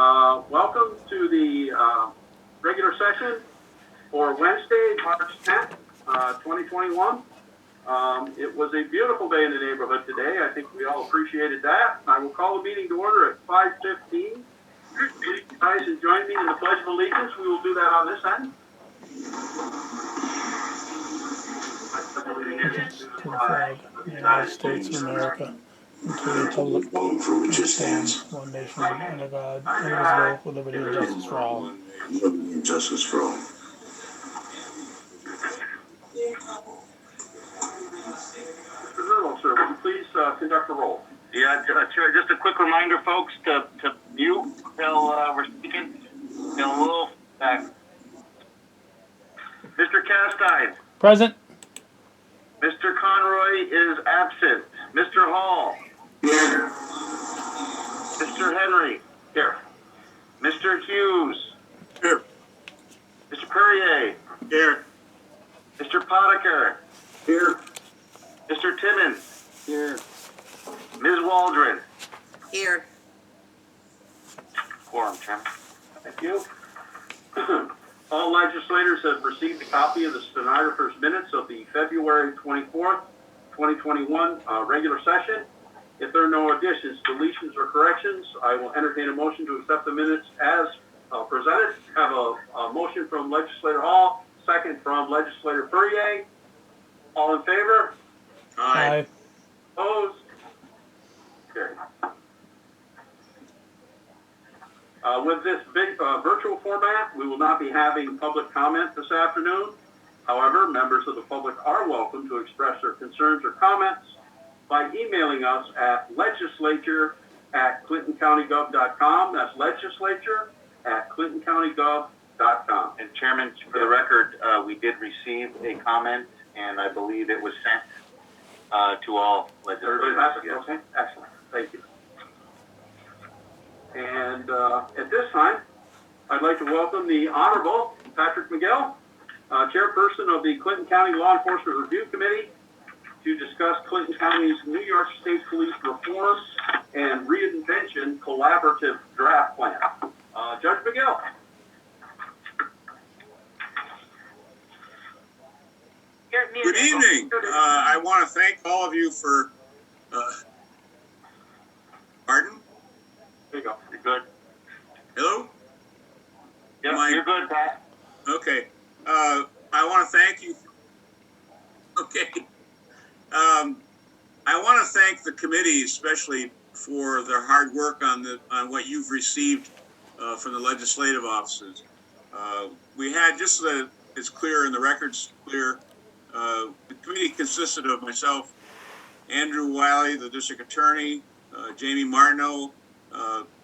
Welcome to the regular session for Wednesday, March 10th, 2021. It was a beautiful day in the neighborhood today. I think we all appreciated that. I will call the meeting to order at 5:15. Please rise and join me in the Pledge of Allegiance. We will do that on this end. Allegiance to the flag of the United States of America, and to the republic for which it stands, one nation under God, indivisible, with liberty and justice for all. Justice for all. Mr. Riddle, sir, would you please conduct the roll? Yeah, Chair, just a quick reminder, folks, to mute till we're speaking. A little back. Mr. Castine. Present. Mr. Conroy is absent. Mr. Hall. Here. Mr. Henry. Here. Mr. Hughes. Here. Mr. Perrier. Here. Mr. Potiker. Here. Mr. Timmons. Here. Ms. Waldron. Here. Quorum, Chairman. Thank you. All legislators have received a copy of the stenographer's minutes of the February 24th, 2021 regular session. If there are no additions, deletions, or corrections, I will entertain a motion to accept the minutes as presented. Have a motion from Legislator Hall, second from Legislator Perrier. All in favor? Aye. Opposed? Carried. With this big virtual format, we will not be having public comment this afternoon. However, members of the public are welcome to express their concerns or comments by emailing us at legislature@clintoncountygov.com. That's legislature@clintoncountygov.com. And Chairman, for the record, we did receive a comment, and I believe it was sent to all legislators. Yes. Okay, excellent. Thank you. And at this time, I'd like to welcome the Honorable Patrick Miguel, Chairperson of the Clinton County Law Enforcement Review Committee, to discuss Clinton County's New York State Police Reform and Reinvention Collaborative Draft Plan. Judge Miguel. Good evening. I want to thank all of you for, pardon? There you go. You're good. Hello? Yep, you're good, Pat. Okay. I want to thank you. Okay. I want to thank the committee, especially for their hard work on what you've received from the legislative offices. We had, just so that it's clear and the record's clear, the committee consisted of myself, Andrew Wiley, the district attorney, Jamie Martineau,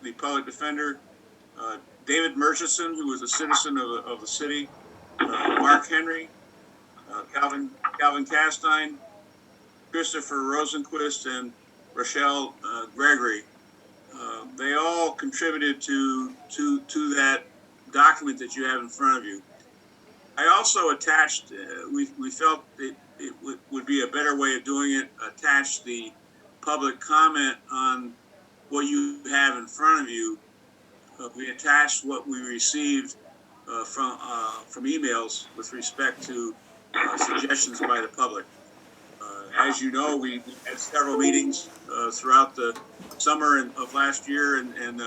the public defender, David Murchison, who was a citizen of the city, Mark Henry, Calvin Castine, Christopher Rosenquist, and Rochelle Gregory. They all contributed to that document that you have in front of you. I also attached, we felt it would be a better way of doing it, attach the public comment on what you have in front of you. We attached what we received from emails with respect to suggestions by the public. As you know, we had several meetings throughout the summer of last year, and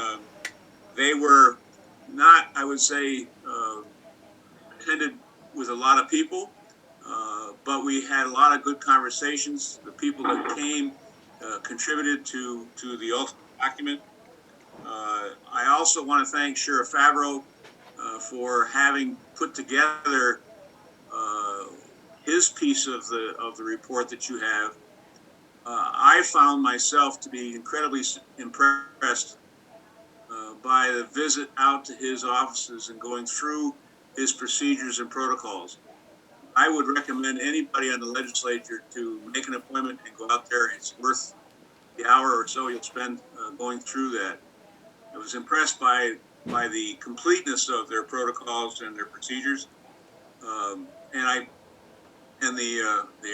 they were not, I would say, attended with a lot of people, but we had a lot of good conversations. The people that came contributed to the ultimate document. I also want to thank Sheriff Favreau for having put together his piece of the report that you have. I found myself to be incredibly impressed by the visit out to his offices and going through his procedures and protocols. I would recommend anybody on the legislature to make an appointment and go out there. It's worth the hour or so you'll spend going through that. I was impressed by the completeness of their protocols and their procedures, and the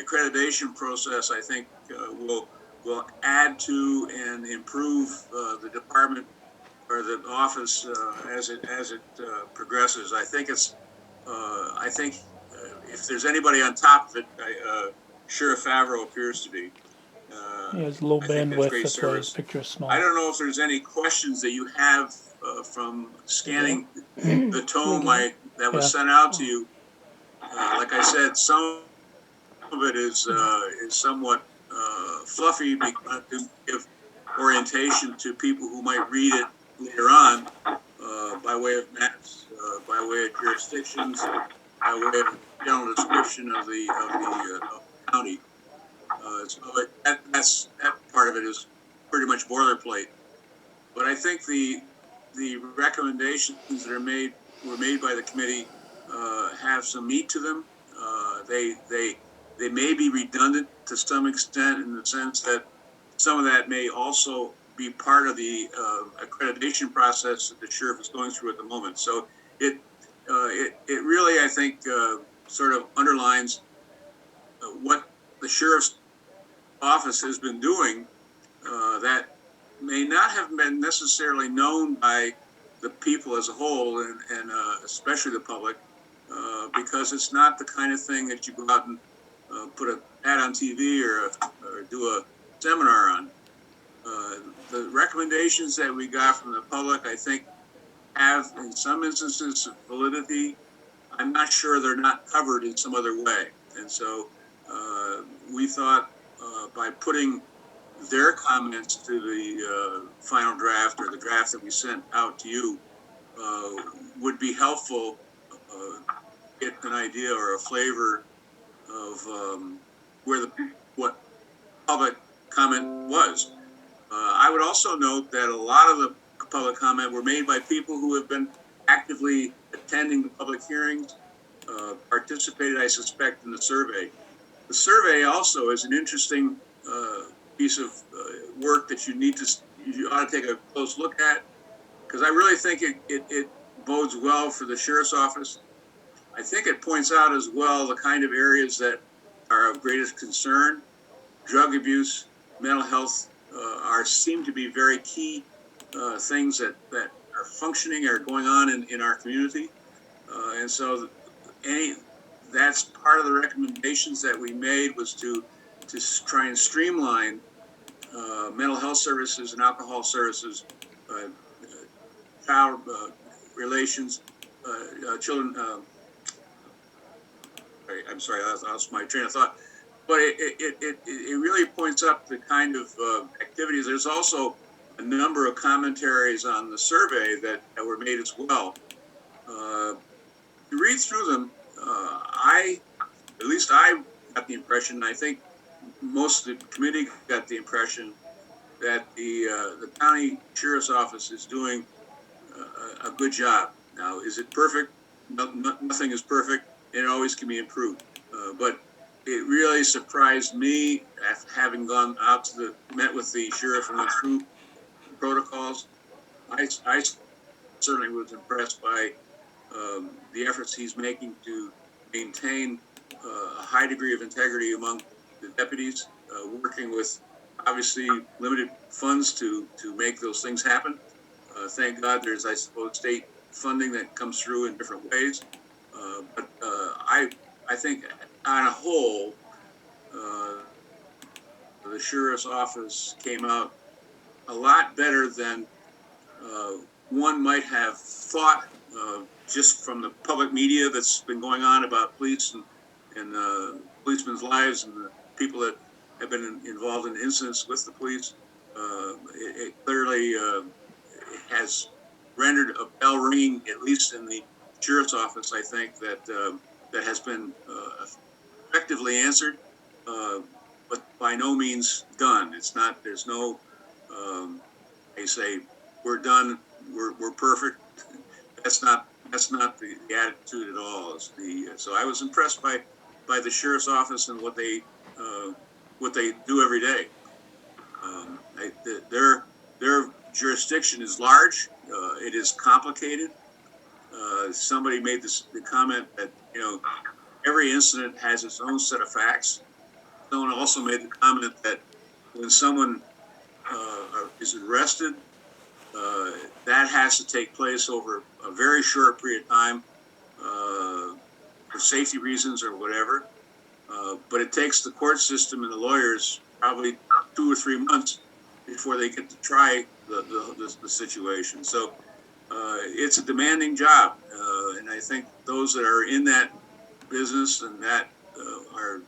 accreditation process, I think, will add to and improve the department or the office as it progresses. I think if there's anybody on top of it, Sheriff Favreau appears to be. He has low I think that's bandwidth, great that's why his service. picture is small. I don't know if there's any questions that you have from scanning the tome that was sent out to you. Like I said, some of it is somewhat fluffy because to give orientation to people who might read it later on by way of maps, by way of jurisdictions, by way of general description of the county. So that part of it is pretty much boilerplate. But I think the recommendations that were made by the committee have some meat to them. They may be redundant to some extent in the sense that some of that may also be part of the accreditation process that the sheriff is going through at the moment. So it really, I think, sort of underlines what the sheriff's office has been doing that may not have been necessarily known by the people as a whole, and especially the public, because it's not the kind of thing that you go out and put an ad on TV or do a seminar on. The recommendations that we got from the public, I think, have in some instances validity. I'm not sure they're not covered in some other way. And so we thought by putting their comments to the final draft or the draft that we sent out to you would be helpful. Get an idea or a flavor of what public comment was. I would also note that a lot of the public comment were made by people who have been actively attending the public hearings, participated, I suspect, in the survey. The survey also is an interesting piece of work that you ought to take a close look at, because I really think it bodes well for the sheriff's office. I think it points out as well the kind of areas that are of greatest concern. Drug abuse, mental health seem to be very key things that are functioning or going on in our community. And so that's part of the recommendations that we made, was to try and streamline mental health services and alcohol services, child relations, children. I'm sorry, I lost my train of thought. But it really points up the kind of activities. There's also a number of commentaries on the survey that were made as well. To read through them, at least I got the impression, and I think most of the committee got the impression, that the county sheriff's office is doing a good job. Now, is it perfect? Nothing is perfect. It always can be improved. But it really surprised me, after having gone out met with the sheriff and went through the protocols. I certainly was impressed by the efforts he's making to maintain a high degree of integrity among the deputies, working with obviously limited funds to make those things happen. Thank God there's, I suppose, state funding that comes through in different ways. But I think on a whole, the sheriff's office came out a lot better than one might have thought, just from the public media that's been going on about police and policemen's lives and the people that have been involved in incidents with the police. It clearly has rendered a bell ringing, at least in the sheriff's office, I think, that has been effectively answered, but by no means done. It's not. There's no. They say we're done. We're perfect. That's not the attitude at all. So I was impressed by the sheriff's office and what they do every day. Their jurisdiction is large. It is complicated. Somebody made the comment that every incident has its own set of facts. Someone also made the comment that when someone is arrested that has to take place over a very short period of time for safety reasons or whatever. But it takes the court system and the lawyers probably 2 or 3 months before they get to try the situation. So it's a demanding job, and I think those that are in that business and that are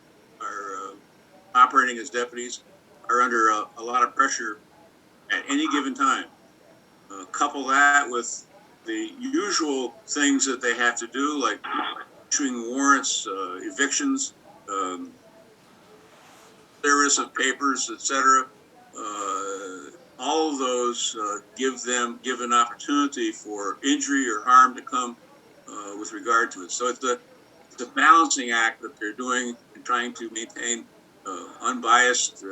operating as deputies are under a lot of pressure at any given time. Couple that with the usual things that they have to do, like issuing warrants, evictions, service of papers, etc. All of those give an opportunity for injury or harm to come with regard to it. So it's a balancing act that they're doing and trying to maintain unbiased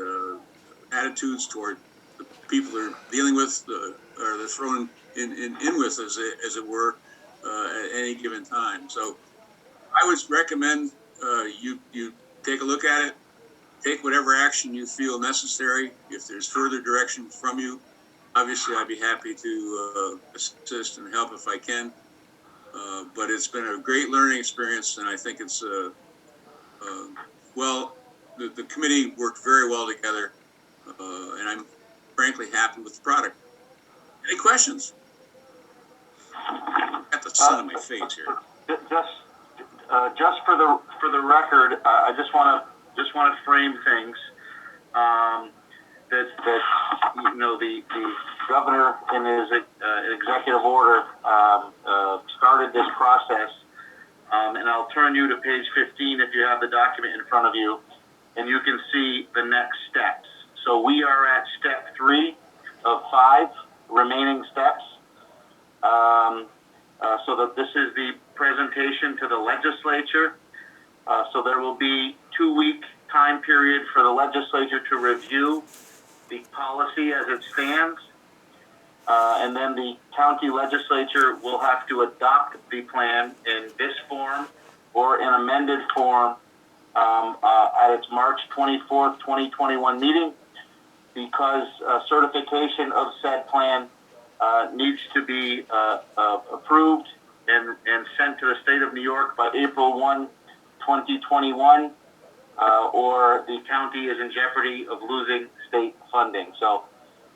attitudes toward the people they're dealing with, or they're thrown in with, as it were, at any given time. So I would recommend you take a look at it, take whatever action you feel necessary. If there's further direction from you, obviously I'd be happy to assist and help if I can. But it's been a great learning experience, and I think it's the committee worked very well together, and I'm frankly happy with the product. Any questions? Got the sun on my face here. Just for the record, I just want to frame things. That the governor in his executive order started this process, and I'll turn you to page 15 if you have the document in front of you, and you can see the next steps. So we are at step 3 of 5 remaining steps. So that this is the presentation to the legislature. So there will be 2-week time period for the legislature to review the policy as it stands. And then the county legislature will have to adopt the plan in this form or in amended form at its March 24th, 2021 meeting, because certification of said plan needs to be approved and sent to the state of New York by April 1, 2021, or the county is in jeopardy of losing state funding. So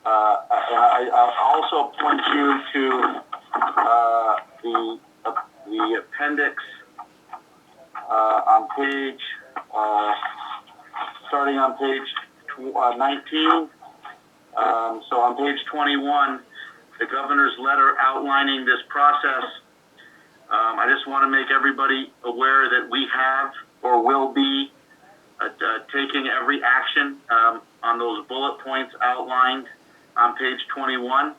I'll also point you to the appendix on page, starting on page 19. So on page 21, the governor's letter outlining this process. I just want to make everybody aware that we have or will be taking every action on those bullet points outlined on page 21.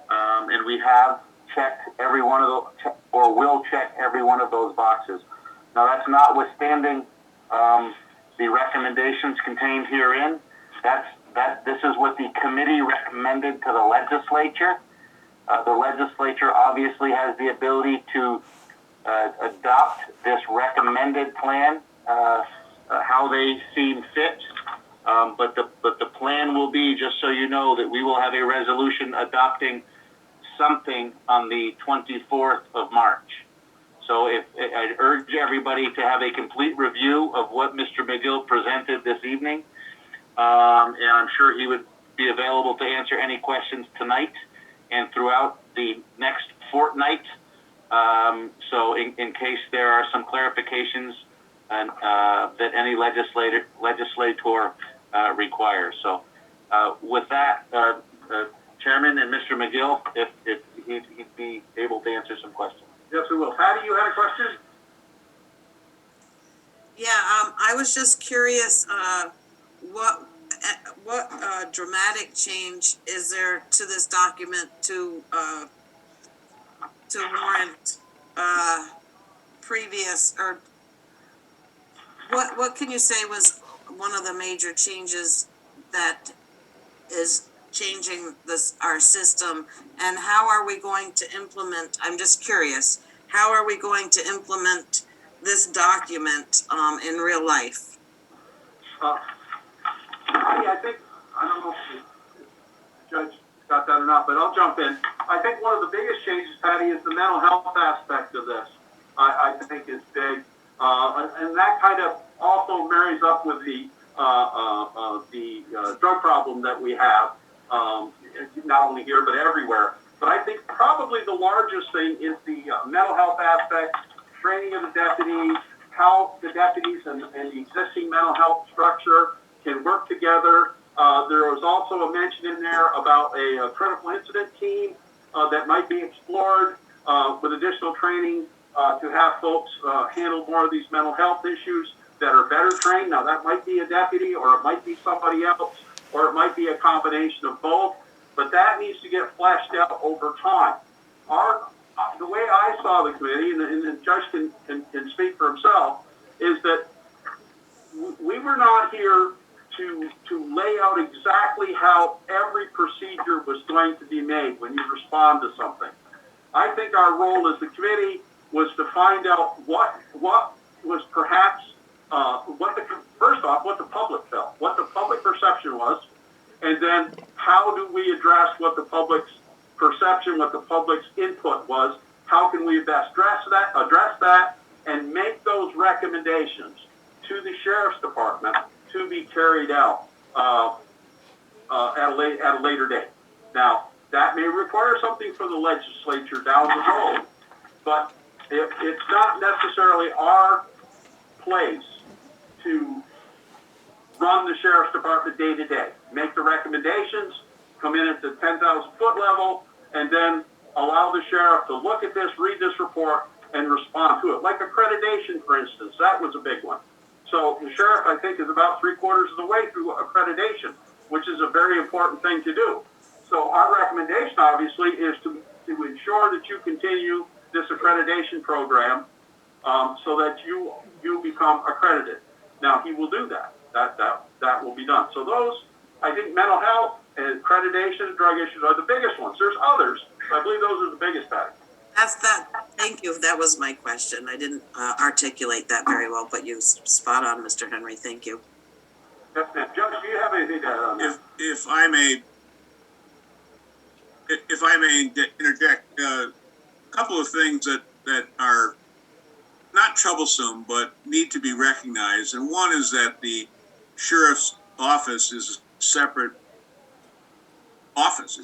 And we have checked every one of those, or will check every one of those boxes. Now, that's notwithstanding the recommendations contained herein. This is what the committee recommended to the legislature. The legislature obviously has the ability to adopt this recommended plan how they seem fit. But the plan will be, just so you know, that we will have a resolution adopting something on the 24th of March. So I'd urge everybody to have a complete review of what Mr. McGill presented this evening. And I'm sure he would be available to answer any questions tonight and throughout the next fortnight. So in case there are some clarifications that any legislator requires. So with that, Chairman and Mr. McGill, if he'd be able to answer some questions. Yes, we will. Patty, you had a question? Yeah, I was just curious, what dramatic change is there to this document to warrant previous, or what can you say was one of the major changes that is changing our system, and how are we going to implement? I'm just curious, how are we going to implement this document in real life? I think, I don't know if Judge got that or not, but I'll jump in. I think one of the biggest changes, Patty, is the mental health aspect of this. I think is big, and that kind of also marries up with the drug problem that we have, not only here but everywhere. But I think probably the largest thing is the mental health aspect, training of the deputies, how the deputies and the existing mental health structure can work together. There was also a mention in there about a critical incident team that might be explored with additional training to have folks handle more of these mental health issues that are better trained. Now, that might be a deputy, or it might be somebody else, or it might be a combination of both, but that needs to get fleshed out over time. The way I saw the committee, and the judge can speak for himself, is that we were not here to lay out exactly how every procedure was going to be made when you respond to something. I think our role as the committee was to find out what was perhaps first off, what the public felt, what the public perception was, and then how do we address what the public's perception, what the public's input was, how can we best address that, and make those recommendations to the Sheriff's Department to be carried out at a later date. Now, that may require something from the legislature down the road, but it's not necessarily our place to run the Sheriff's Department day to day, make the recommendations, come in at the 10,000 foot level, and then allow the sheriff to look at this, read this report, and respond to it. Like accreditation, for instance, that was a big one. So the sheriff, I think, is about 3/4 of the way through accreditation, which is a very important thing to do. So our recommendation, obviously, is to ensure that you continue this accreditation program so that you become accredited. Now, he will do that. That will be done. So those, I think, mental health and accreditation, drug issues are the biggest ones. There's others, but I believe those are the biggest factors. Thank you. That was my question. I didn't articulate that very well, but you spot on, Mr. Henry. Thank you. Yes, ma'am. Judge, do you have anything to add on that? If I may interject, a couple of things that are not troublesome but need to be recognized, and one is that the sheriff's office is a separate office.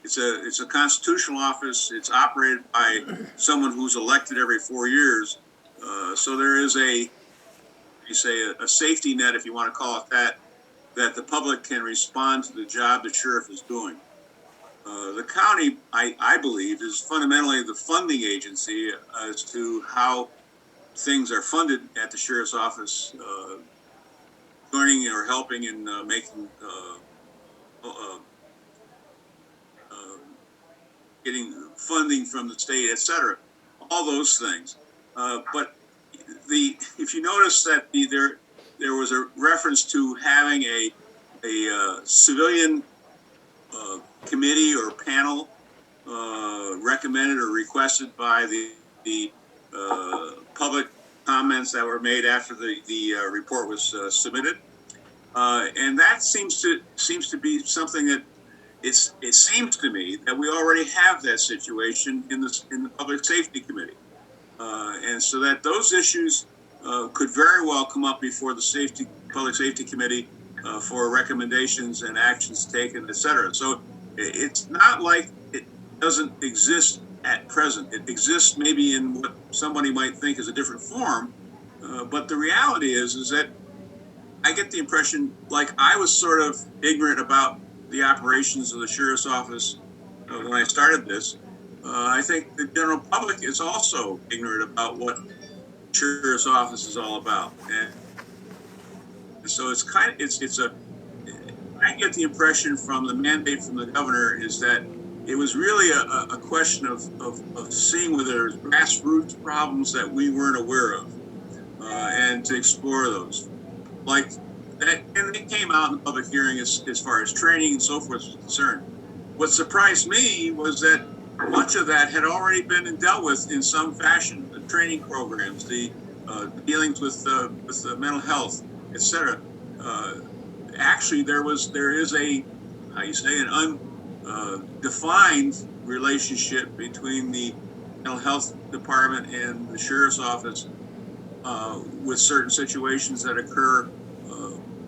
It's a constitutional office. It's operated by someone who's elected every 4 years. So there is a safety net, if you want to call it that the public can respond to the job the sheriff is doing. The county, I believe, is fundamentally the funding agency as to how things are funded at the sheriff's office, learning or helping in making getting funding from the state, etc. All those things. But if you notice that there was a reference to having a civilian committee or panel recommended or requested by the public comments that were made after the report was submitted, and that seems to be something that it seems to me that we already have that situation in the Public Safety Committee, and so that those issues could very well come up before the Public Safety Committee for recommendations and actions taken, etc. So it's not like it doesn't exist at present. It exists maybe in what somebody might think is a different form, but the reality is that I get the impression like I was sort of ignorant about the operations of the sheriff's office when I started this. I think the general public is also ignorant about what the sheriff's office is all about, and so I get the impression from the mandate from the governor is that it was really a question of seeing whether there's grassroots problems that we weren't aware of, and to explore those. Like that, and it came out in the public hearing as far as training and so forth is concerned. What surprised me was that much of that had already been dealt with in some fashion. The training programs, the dealings with mental health, etc. Actually, there is an defined relationship between the mental health department and the sheriff's office with certain situations that occur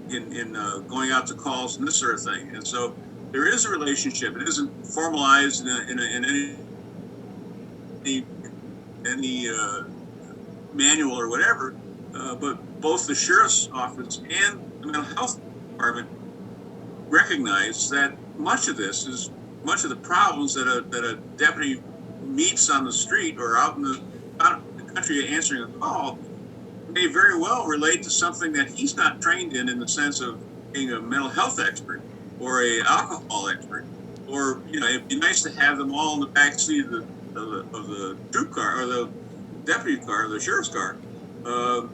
in going out to calls and this sort of thing. And so there is a relationship. It isn't formalized in any manual or whatever, but both the sheriff's office and the mental health department recognize that much of the problems that a deputy meets on the street or out in the country answering a call may very well relate to something that he's not trained in the sense of being a mental health expert or a alcohol expert. Or, it'd be nice to have them all in the back seat of the troop car or the deputy car or the sheriff's car. But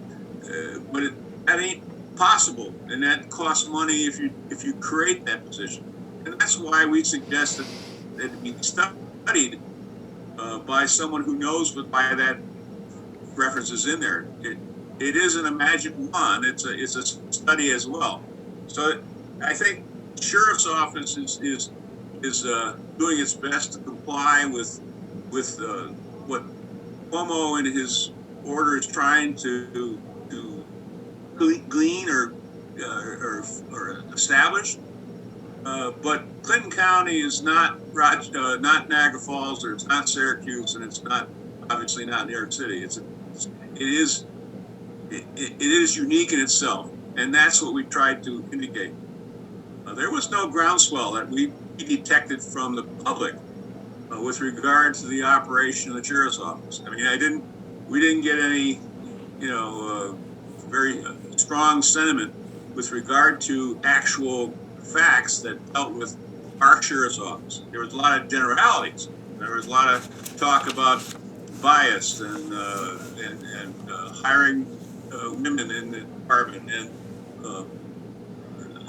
that ain't possible, and that costs money if you create that position. And that's why we suggested that it be studied by someone who knows why that reference is in there. It isn't a magic wand. It's a study as well. So I think the sheriff's office is doing its best to comply with what Cuomo in his order is trying to glean or establish. But Clinton County is not Niagara Falls, or it's not Syracuse, and it's obviously not New York City. It is unique in itself, and that's what we tried to indicate. There was no groundswell that we detected from the public with regard to the operation of the sheriff's office. I mean, we didn't get any, very strong sentiment with regard to actual facts that dealt with our sheriff's office. There was a lot of generalities. There was a lot of talk about bias and hiring women in the department and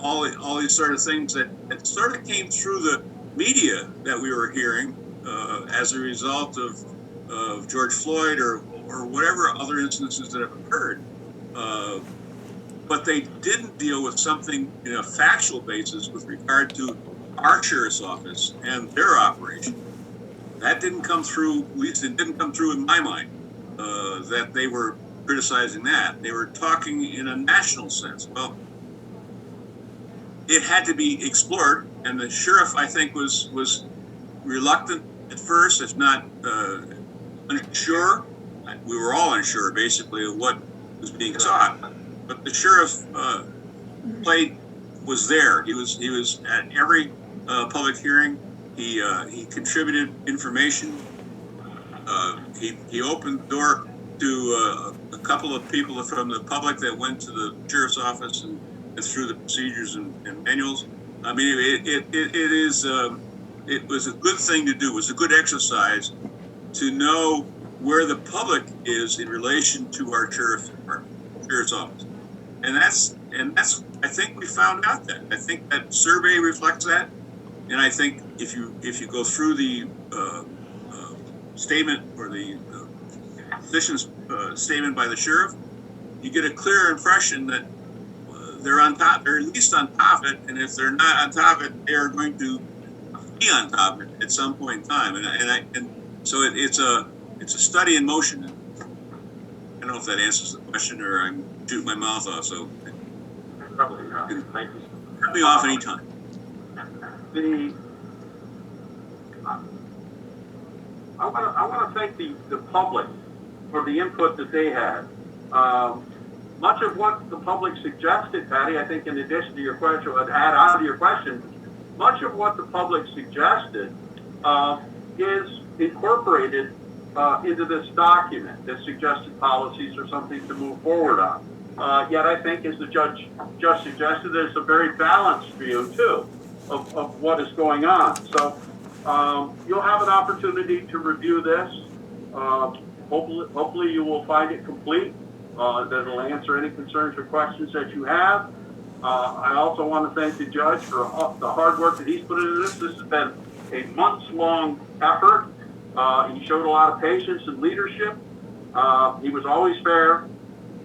all these sort of things that sort of came through the media that we were hearing as a result of George Floyd or whatever other instances that have occurred. But they didn't deal with something in a factual basis with regard to our sheriff's office and their operation. That didn't come through, at least it didn't come through in my mind, that they were criticizing that. They were talking in a national sense. Well, it had to be explored, and the sheriff, I think, was reluctant at first, if not unsure. We were all unsure, basically, of what was being sought. But the sheriff was there. He was at every public hearing. He contributed information. He opened the door to a couple of people from the public that went to the sheriff's office and through the procedures and manuals. I mean, it was a good thing to do. It was a good exercise to know where the public is in relation to our sheriff's office, and that's I think we found out that. I think that survey reflects that, and I think if you go through the statement or the position's statement by the sheriff, you get a clear impression that they're on top. They're at least on top of it, and if they're not on top of it, they are going to be on top of it at some point in time. And so it's a study in motion. I don't know if that answers the question, or I'm shooting my mouth off. So Probably not. Thank you. cut me off anytime. I want to thank the public for the input that they had. Much of what the public suggested, Patty, I think in addition to your question, I'd add on to your question, much of what the public suggested is incorporated into this document, the suggested policies or something to move forward on. Yet I think, as the judge just suggested, there's a very balanced view, too, of what is going on. So you'll have an opportunity to review this. Hopefully you will find it complete. That will answer any concerns or questions that you have. I also want to thank the judge for the hard work that he's put into this. This has been a months-long effort. He showed a lot of patience and leadership. He was always fair.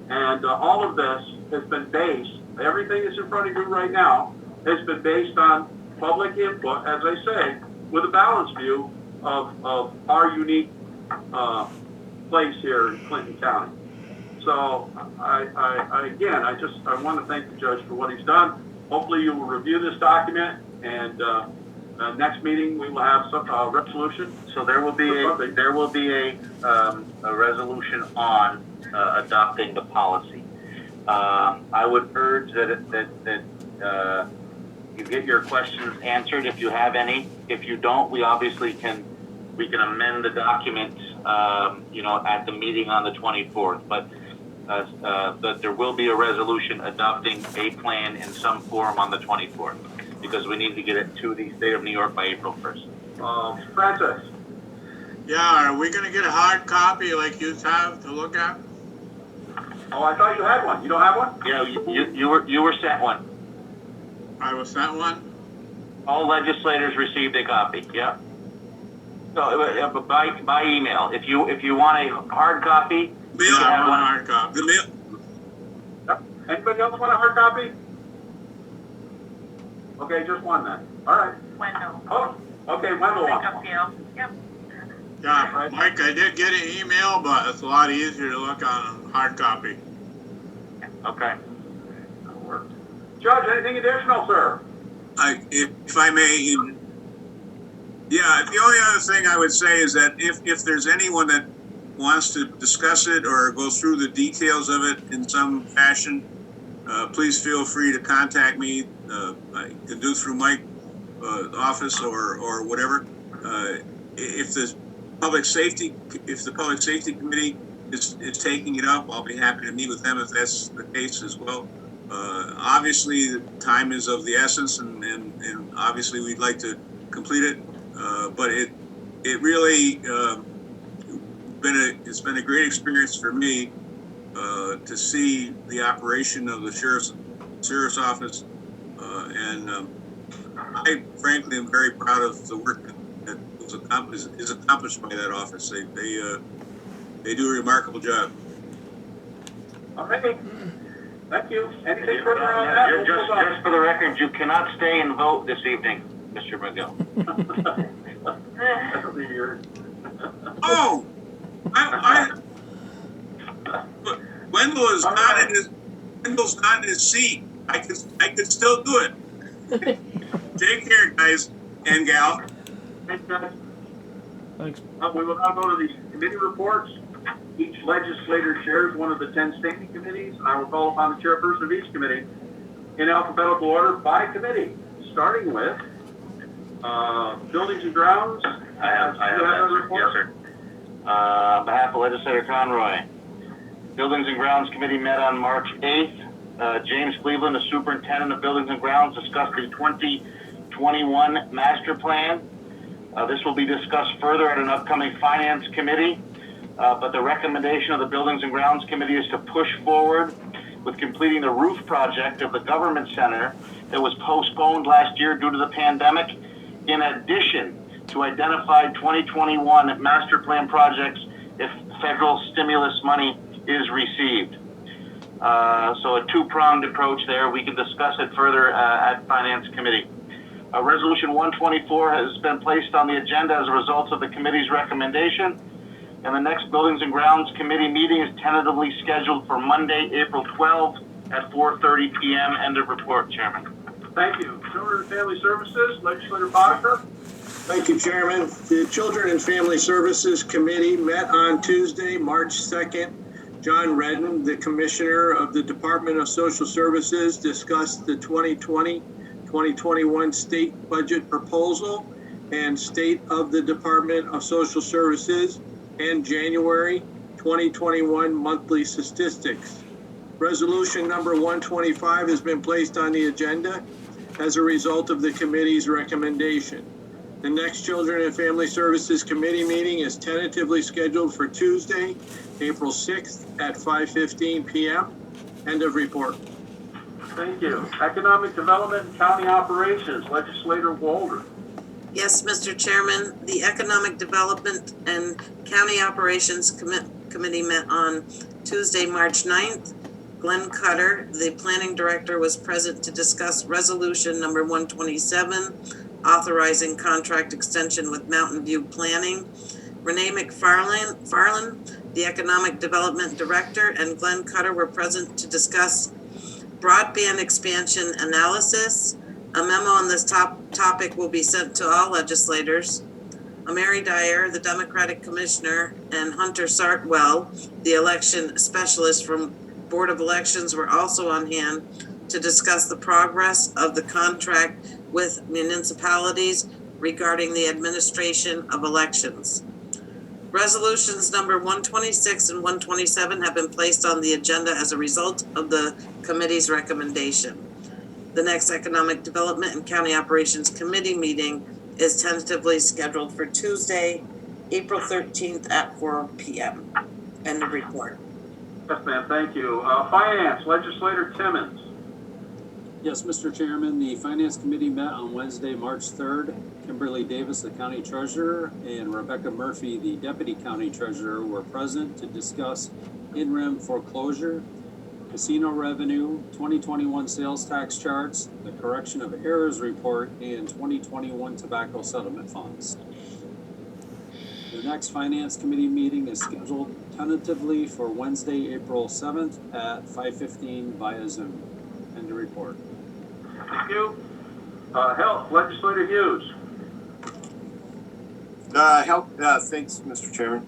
And all of this has been based, everything that's in front of you right now, has been based on public input, as I say, with a balanced view of our unique place here in Clinton County. So I want to thank the judge for what he's done. Hopefully you will review this document, and next meeting we will have some resolution. So there will be a resolution on adopting the policy. I would urge that you get your questions answered if you have any. If you don't, we obviously can amend the document, at the meeting on the 24th. But there will be a resolution adopting a plan in some form on the 24th, because we need to get it to the state of New York by April 1st. Francis. Yeah, are we gonna get a hard copy like you have to look at? Oh, I thought you had one. You don't have one? Yeah, you were sent one. I was sent one? All legislators received a copy. Yeah. So by email. If you want a hard copy, Mail, you have one. hard copy. The mail. Anybody else want a hard copy? Okay, just one then. All right. Wendell. Oh, okay, Wendell wants one. Yep. Yeah, Mike, I did get an email, but it's a lot easier to look on hard copy. Okay. Judge, anything additional, sir? If I may, yeah, the only other thing I would say is that if there's anyone that wants to discuss it or go through the details of it in some fashion, please feel free to contact me. I can do through Mike's office or whatever. If the public safety committee is taking it up, I'll be happy to meet with them if that's the case as well. Obviously, the time is of the essence, and obviously we'd like to complete it. But it really it's been a great experience for me to see the operation of the sheriff's office, and I frankly am very proud of the work that is accomplished by that office. They do a remarkable job. All right. Thank you. Anything further on that? Just for the record, you cannot stay and vote this evening, Mr. McGill. Oh, Wendell's not in his seat. I could still do it. Take care, guys and gal. Thanks, guys. Thanks. We will now go to the committee reports. Each legislator shares one of the 10 standing committees, and I will call upon the chairperson of each committee in alphabetical order by committee, starting with Buildings and Grounds. I have that, sir. Yes, sir. On behalf of Legislator Conroy, Buildings and Grounds Committee met on March 8th. James Cleveland, the superintendent of Buildings and Grounds, discussed the 2021 master plan. This will be discussed further at an upcoming finance committee. But the recommendation of the Buildings and Grounds Committee is to push forward with completing the roof project of the government center that was postponed last year due to the pandemic, in addition to identified 2021 master plan projects if federal stimulus money is received. So a two-pronged approach there. We can discuss it further at Finance Committee. Resolution 124 has been placed on the agenda as a result of the committee's recommendation. And the next Buildings and Grounds Committee meeting is tentatively scheduled for Monday, April 12th at 4:30 p.m. End of report, Chairman. Thank you. Children and Family Services, Legislator Boddicker. Thank you, Chairman. The Children and Family Services Committee met on Tuesday, March 2nd. John Redden, the Commissioner of the Department of Social Services, discussed the 2020-2021 state budget proposal and state of the Department of Social Services and January 2021 monthly statistics. Resolution number 125 has been placed on the agenda as a result of the committee's recommendation. The next Children and Family Services Committee meeting is tentatively scheduled for Tuesday, April 6th at 5:15 p.m. End of report. Thank you. Economic Development and County Operations, Legislator Walder. Yes, Mr. Chairman, the Economic Development and County Operations Committee met on Tuesday, March 9th. Glenn Cutter, the planning director, was present to discuss resolution number 127, authorizing contract extension with Mountain View Planning. Renee McFarland, the economic development director, and Glenn Cutter were present to discuss broadband expansion analysis. A memo on this topic will be sent to all legislators. Mary Dyer, the Democratic Commissioner, and Hunter Sartwell, the election specialist from Board of Elections, were also on hand to discuss the progress of the contract with municipalities regarding the administration of elections. Resolutions number 126 and 127 have been placed on the agenda as a result of the committee's recommendation. The next Economic Development and County Operations Committee meeting is tentatively scheduled for Tuesday, April 13th at 4 p.m. End of report. Yes, ma'am, thank you. Finance, Legislator Timmons. Yes, Mr. Chairman, the Finance Committee met on Wednesday, March 3rd. Kimberly Davis, the County Treasurer, and Rebecca Murphy, the Deputy County Treasurer, were present to discuss in-rem foreclosure, casino revenue, 2021 sales tax charts, the correction of errors report, and 2021 tobacco settlement funds. The next Finance Committee meeting is scheduled tentatively for Wednesday, April 7th at 5:15 via Zoom. End of report. Thank you. Health, Legislator Hughes. Thanks, Mr. Chairman.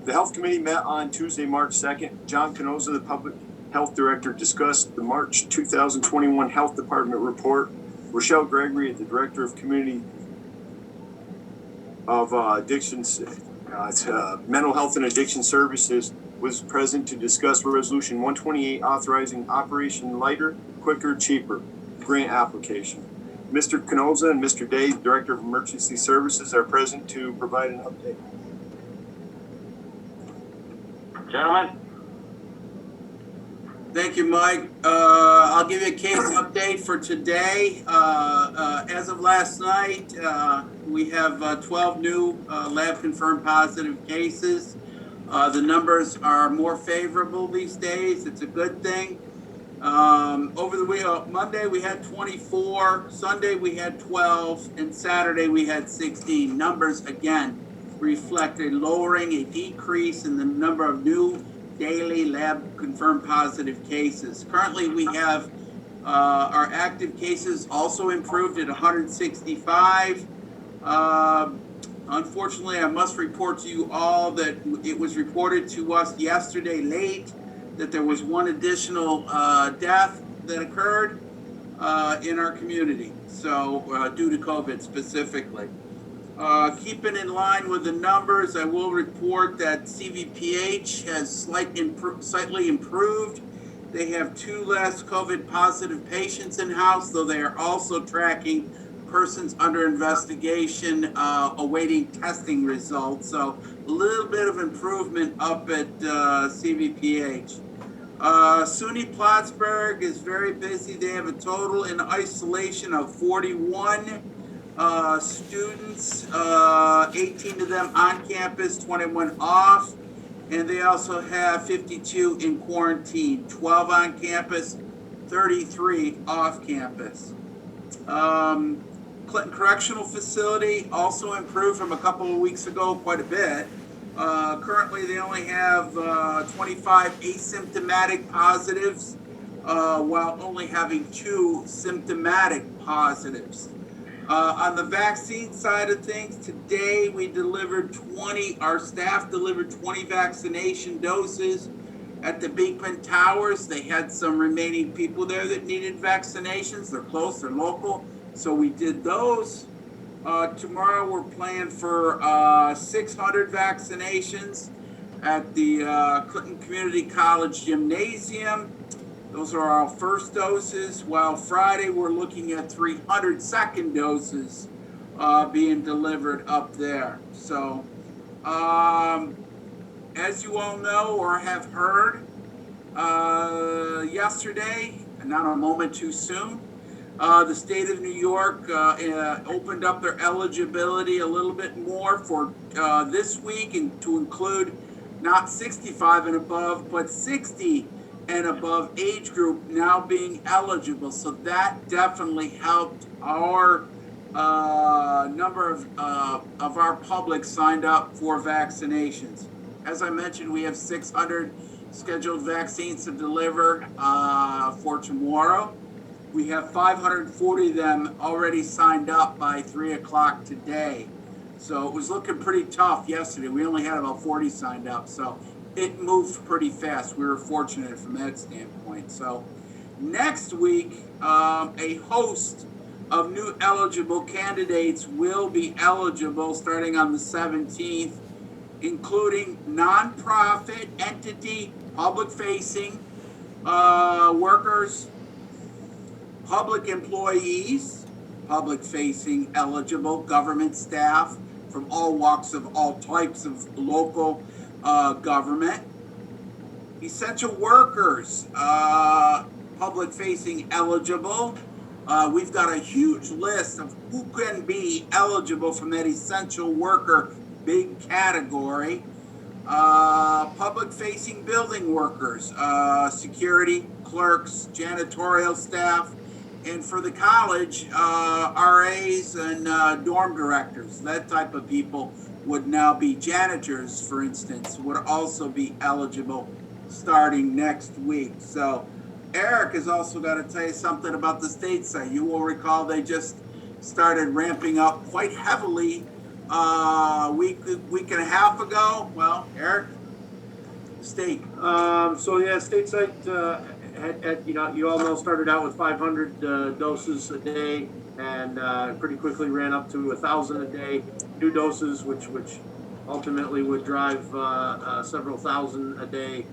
The Health Committee met on Tuesday, March 2nd. John Canoza, the Public Health Director, discussed the March 2021 Health Department report. Rochelle Gregory, the Director of Community of Addictions, Mental Health and Addiction Services, was present to discuss Resolution 128 authorizing Operation Lighter, Quicker, Cheaper grant application. Mr. Canoza and Mr. Day, Director of Emergency Services, are present to provide an update. Gentlemen? Thank you, Mike. I'll give you a case update for today. As of last night, we have 12 new lab-confirmed positive cases. The numbers are more favorable these days. It's a good thing. Over the week, Monday we had 24, Sunday we had 12, and Saturday we had 16. Numbers, again, reflect a lowering, a decrease in the number of new daily lab-confirmed positive cases. Currently, we have our active cases also improved at 165. Unfortunately, I must report to you all that it was reported to us yesterday late that there was one additional death that occurred in our community, so due to COVID specifically. Keeping in line with the numbers, I will report that CVPH has slightly improved. They have 2 less COVID positive patients in-house, though they are also tracking persons under investigation awaiting testing results. So a little bit of improvement up at CVPH. SUNY Plattsburgh is very busy. They have a total in isolation of 41 students, 18 of them on campus, 21 off, and they also have 52 in quarantine, 12 on campus, 33 off campus. Clinton Correctional Facility also improved from a couple of weeks ago quite a bit. Currently, they only have 25 asymptomatic positives, while only having 2 symptomatic positives. On the vaccine side of things, today we delivered our staff delivered 20 vaccination doses at the Beekman Towers. They had some remaining people there that needed vaccinations. They're close, they're local, so we did those. Tomorrow we're planned for 600 vaccinations at the Clinton Community College Gymnasium. Those are our first doses, while Friday we're looking at 300 second doses being delivered up there. So, as you all know or have heard, yesterday, and not a moment too soon, the state of New York opened up their eligibility a little bit more for this week, and to include not 65 and above, but 60 and above age group now being eligible. So that definitely helped our number of our public signed up for vaccinations. As I mentioned, we have 600 scheduled vaccines to deliver for tomorrow. We have 540 of them already signed up by 3 o'clock today. So it was looking pretty tough yesterday. We only had about 40 signed up. So it moved pretty fast. We were fortunate from that standpoint. So next week, a host of new eligible candidates will be eligible starting on the 17th, including nonprofit entity, public-facing workers, public employees, public-facing eligible government staff from all walks of all types of local government, essential workers, public-facing eligible. We've got a huge list of who can be eligible from that essential worker big category. Public-facing building workers, security, clerks, janitorial staff, and for the college, RAs and dorm directors. That type of people would now be janitors, for instance, would also be eligible starting next week. So Eric has also got to tell you something about the state side. You will recall they just started ramping up quite heavily week and a half ago. Well, Eric, state. So yeah, stateside had you all know, started out with 500 doses a day, and pretty quickly ran up to 1,000 a day new doses, which ultimately would drive several thousand a day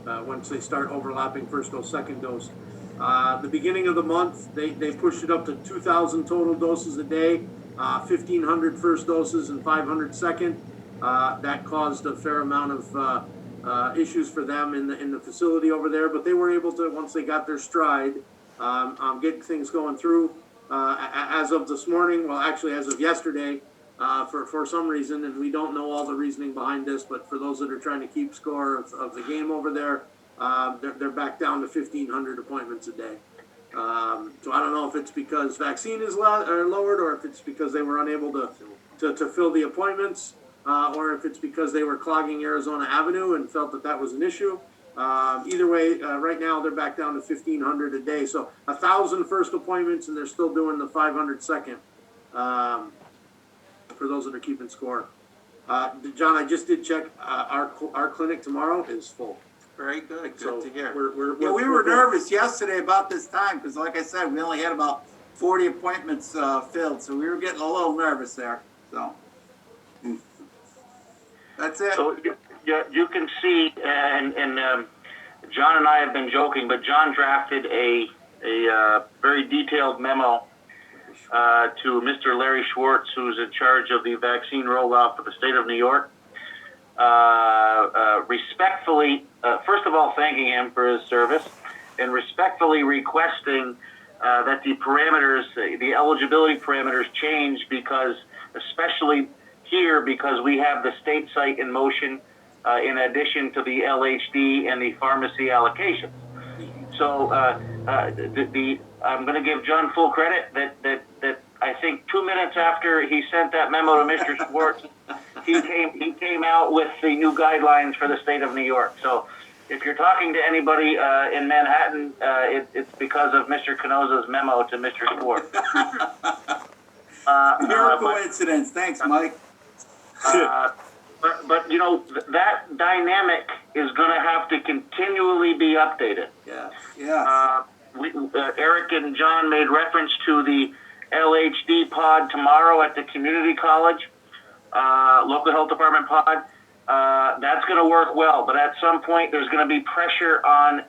once they start overlapping first dose, second dose. The beginning of the month, they pushed it up to 2,000 total doses a day, 1,500 first doses and 500 second. That caused a fair amount of issues for them in the facility over there, but they were able to, once they got their stride, get things going through. As of this morning, well, actually as of yesterday, for some reason, and we don't know all the reasoning behind this, but for those that are trying to keep score of the game over there, they're back down to 1,500 appointments a day. So I don't know if it's because vaccine is lowered, or if it's because they were unable to fill the appointments, or if it's because they were clogging Arizona Avenue and felt that was an issue. Either way, right now they're back down to 1,500 a day. So 1,000 first appointments, and they're still doing the 500 second. For those that are keeping score. John, I just did check. Our clinic tomorrow is full. Very good. Good So to hear. we were nervous yesterday about this time because, like I said, we only had about 40 appointments filled, so we were getting a little nervous there. So that's it. So you can see, and John and I have been joking, but John drafted a very detailed memo to Mr. Larry Schwartz, who's in charge of the vaccine rollout for the state of New York. Respectfully, first of all, thanking him for his service, and respectfully requesting that the parameters, the eligibility parameters change, because, especially here, because we have the state site in motion, in addition to the LHD and the pharmacy allocations. So I'm going to give John full credit that I think 2 minutes after he sent that memo to Mr. Schwartz, he came out with the new guidelines for the state of New York. So if you're talking to anybody in Manhattan, it's because of Mr. Canoza's memo to Mr. Schwartz. Pure coincidence. Thanks, Mike. But that dynamic is going to have to continually be updated. Yeah. Eric and John made reference to the LHD pod tomorrow at the community college, local health department pod. That's going to work well, but at some point there's going to be pressure on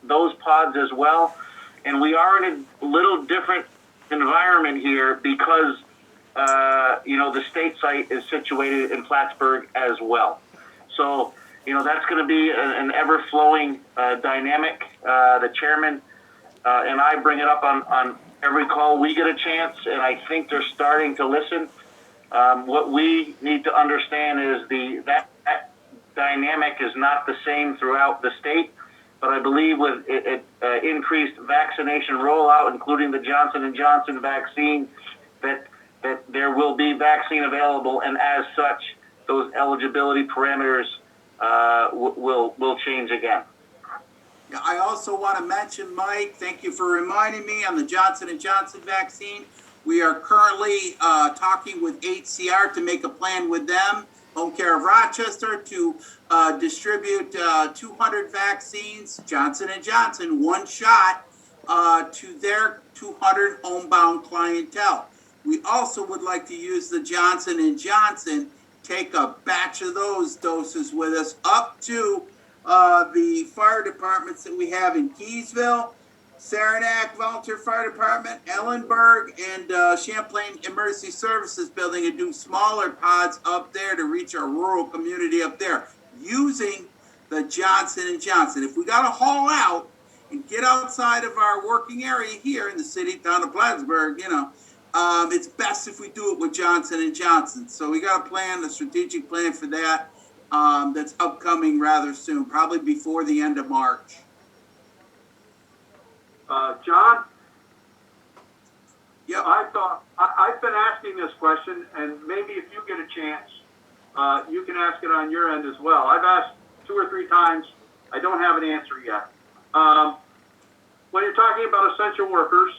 those pods as well. And we are in a little different environment here because the state site is situated in Plattsburgh as well. So, that's going to be an ever-flowing dynamic. The chairman and I bring it up on every call we get a chance, and I think they're starting to listen. What we need to understand is dynamic is not the same throughout the state, but I believe with increased vaccination rollout, including the Johnson & Johnson vaccine, that there will be vaccine available, and as such, those eligibility parameters will change again. Yeah, I also want to mention, Mike, thank you for reminding me on the Johnson & Johnson vaccine. We are currently talking with HCR to make a plan with them, Home Care of Rochester, to distribute 200 vaccines, Johnson & Johnson, one shot, to their 200 homebound clientele. We also would like to use the Johnson & Johnson, take a batch of those doses with us up to the fire departments that we have in Keysville, Saranac Volunteer Fire Department, Ellenburg, and Champlain Emergency Services Building, and do smaller pods up there to reach our rural community up there using the Johnson & Johnson. If we got to haul out and get outside of our working area here in the city, down to Plattsburgh, it's best if we do it with Johnson & Johnson. So we got a strategic plan for that that's upcoming rather soon, probably before the end of March. John? Yep. I've been asking this question, and maybe if you get a chance, you can ask it on your end as well. I've asked 2 or 3 times. I don't have an answer yet. When you're talking about essential workers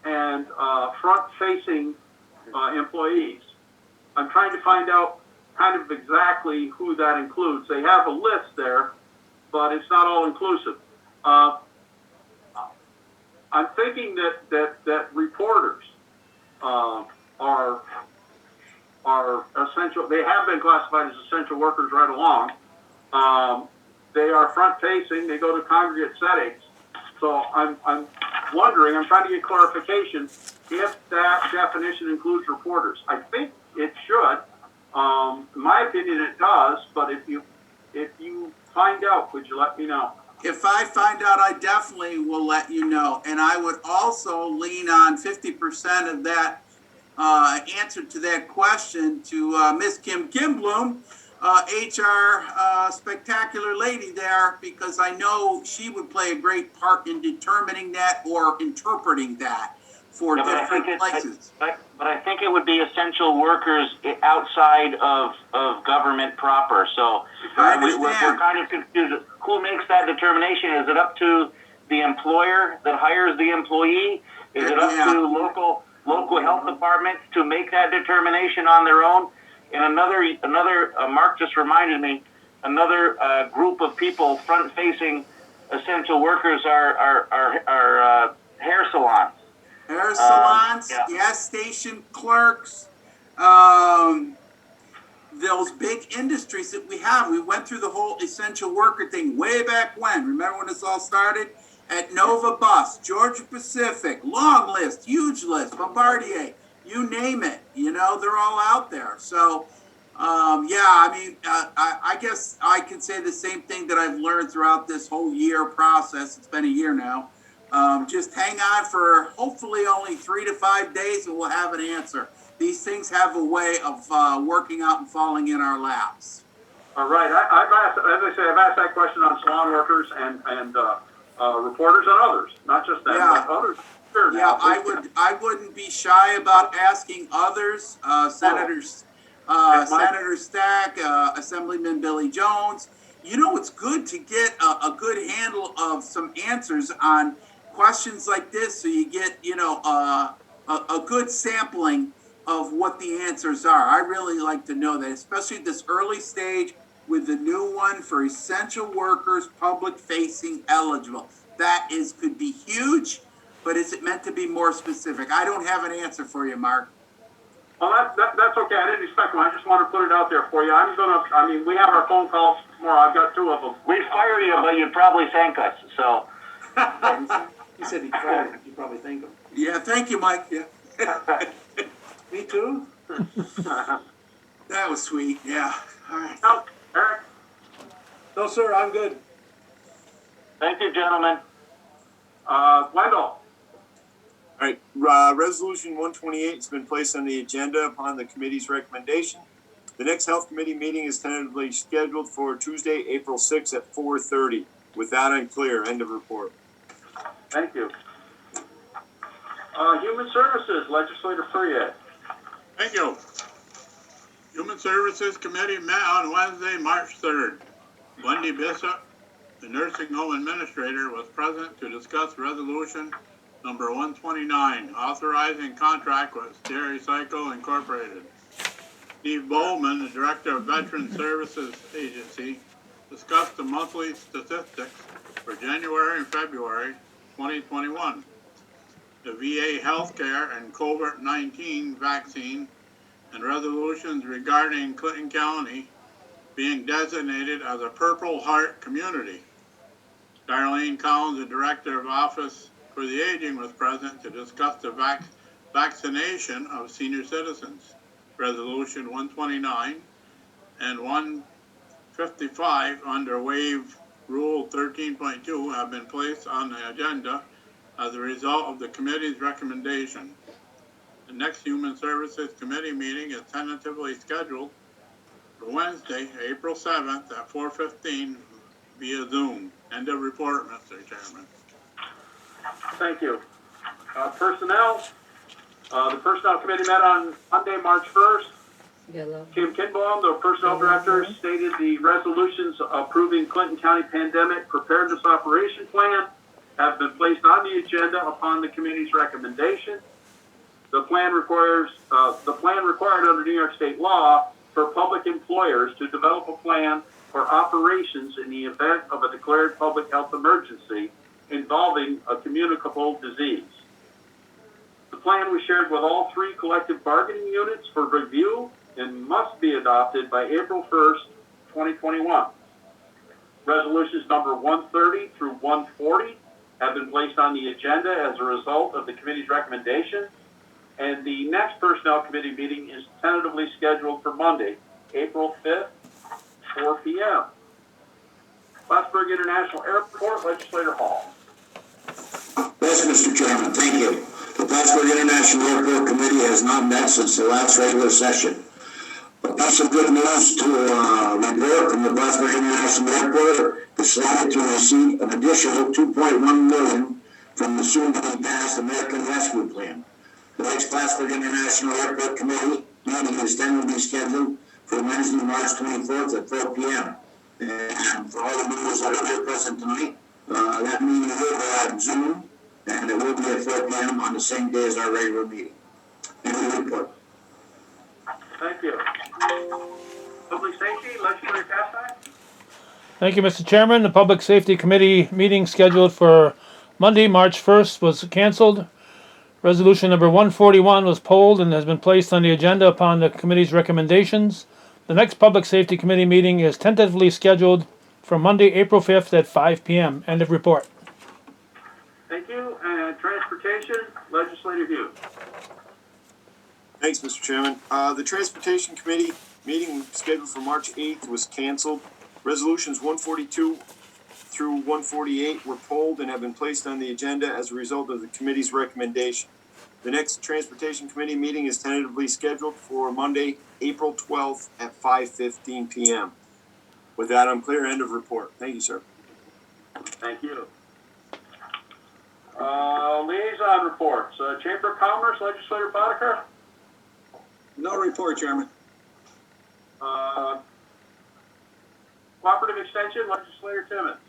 and front-facing employees, I'm trying to find out kind of exactly who that includes. They have a list there, but it's not all inclusive. I'm thinking that reporters are essential. They have been classified as essential workers right along. They are front-facing. They go to congregate settings. So I'm wondering. I'm trying to get clarification if that definition includes reporters. I think it should. In my opinion, it does. But if you find out, could you let me know? If I find out, I definitely will let you know. And I would also lean on 50% of that answer to that question to Miss Kim Bloom, HR spectacular lady there, because I know she would play a great part in determining that or interpreting that for different places. But I think it would be essential workers outside of government proper. So we're kind of confused. Who makes that determination? Is it up to the employer that hires the employee? Is it up to local health departments to make that determination on their own? And another Mark just reminded me, another group of people front-facing essential workers are hair salons. Hair salons, gas station clerks, those big industries that we have. We went through the whole essential worker thing way back when. Remember when this all started? At Nova Bus, Georgia Pacific, long list, huge list, Bombardier, you name it. They're all out there. So, I guess I can say the same thing that I've learned throughout this whole year process. It's been a year now. Just hang on for hopefully only 3 to 5 days and we'll have an answer. These things have a way of working out and falling in our laps. All right. I've asked that question on salon workers and reporters and others, not just them, but others. Sure, yeah, I wouldn't be shy about asking others, Senator Stack, Assemblyman Billy Jones. It's good to get a good handle of some answers on questions like this, so you get a good sampling of what the answers are. I really like to know that, especially at this early stage with the new one for essential workers, public facing eligible. That could be huge, but is it meant to be more specific? I don't have an answer for you, Mark. Well, that's okay. I didn't expect one. I just want to put it out there for you. We have our phone calls tomorrow. I've got 2 of them. We'd fire you, but you'd probably thank us. So. He said he'd try it. You'd probably thank him. Yeah, thank you, Mike. Yeah. Me too. That was sweet. Yeah. All right. No, Eric? No, sir, I'm good. Thank you, gentlemen. Wendell? All right, Resolution 128 has been placed on the agenda upon the committee's recommendation. The next Health Committee meeting is tentatively scheduled for Tuesday, April 6th at 4:30. With that, I'm clear. End of report. Thank you. Human Services, Legislator Fourier. Thank you. Human Services Committee met on Wednesday, March 3rd. Wendy Bishop, the nursing home administrator, was present to discuss resolution number 129, authorizing contract with Stericycle Incorporated. Steve Bowman, the director of Veteran Services Agency, discussed the monthly statistics for January and February 2021. The VA healthcare and COVID-19 vaccine and resolutions regarding Clinton County being designated as a Purple Heart community. Darlene Collins, the Director of Office for the Aging, was present to discuss the vaccination of senior citizens. Resolution 129 and 155 under Waive Rule 13.2 have been placed on the agenda as a result of the committee's recommendation. The next Human Services Committee meeting is tentatively scheduled for Wednesday, April 7th at 4:15 via Zoom. End of report, Mr. Chairman. Thank you. Personnel. The Personnel Committee met on Monday, March 1st. Kim Kinbaum, the Personnel Director, stated the resolutions approving Clinton County Pandemic Preparedness Operation Plan have been placed on the agenda upon the committee's recommendation. The plan required under New York State law for public employers to develop a plan for operations in the event of a declared public health emergency involving a communicable disease. The plan was shared with all three collective bargaining units for review and must be adopted by April 1st, 2021. Resolutions number 130 through 140 have been placed on the agenda as a result of the committee's recommendation, and the next Personnel Committee meeting is tentatively scheduled for Monday, April 5th, 4 p.m. Plattsburgh International Airport, Legislator Hall. Yes, Mr. Chairman, thank you. The Plattsburgh International Airport Committee has not met since the last regular session. But that's some good news to report from the Plattsburgh International Airport. It's slated to receive an additional $2.1 million from the soon-to-be-passed American Rescue Plan. The next Plattsburgh International Airport Committee meeting is tentatively scheduled for Wednesday, March 24th at 4 p.m. And for all the members that are here present tonight, that meeting will be on Zoom, and it will be at 4 p.m. on the same day as our regular meeting. End of report. Thank you. Public Safety, Legislator Castine. Thank you, Mr. Chairman. The Public Safety Committee meeting scheduled for Monday, March 1st was canceled. Resolution number 141 was polled and has been placed on the agenda upon the committee's recommendations. The next Public Safety Committee meeting is tentatively scheduled for Monday, April 5th at 5 p.m. End of report. Thank you. And Transportation, Legislator Hughes. Thanks, Mr. Chairman. The Transportation Committee meeting scheduled for March 8th was canceled. Resolutions 142 through 148 were polled and have been placed on the agenda as a result of the committee's recommendation. The next Transportation Committee meeting is tentatively scheduled for Monday, April 12th at 5:15 p.m. With that, I'm clear. End of report. Thank you, sir. Thank you. Liaison reports. Chamber of Commerce, Legislator Boddicker. No report, Chairman. Cooperative Extension, Legislator Timmons.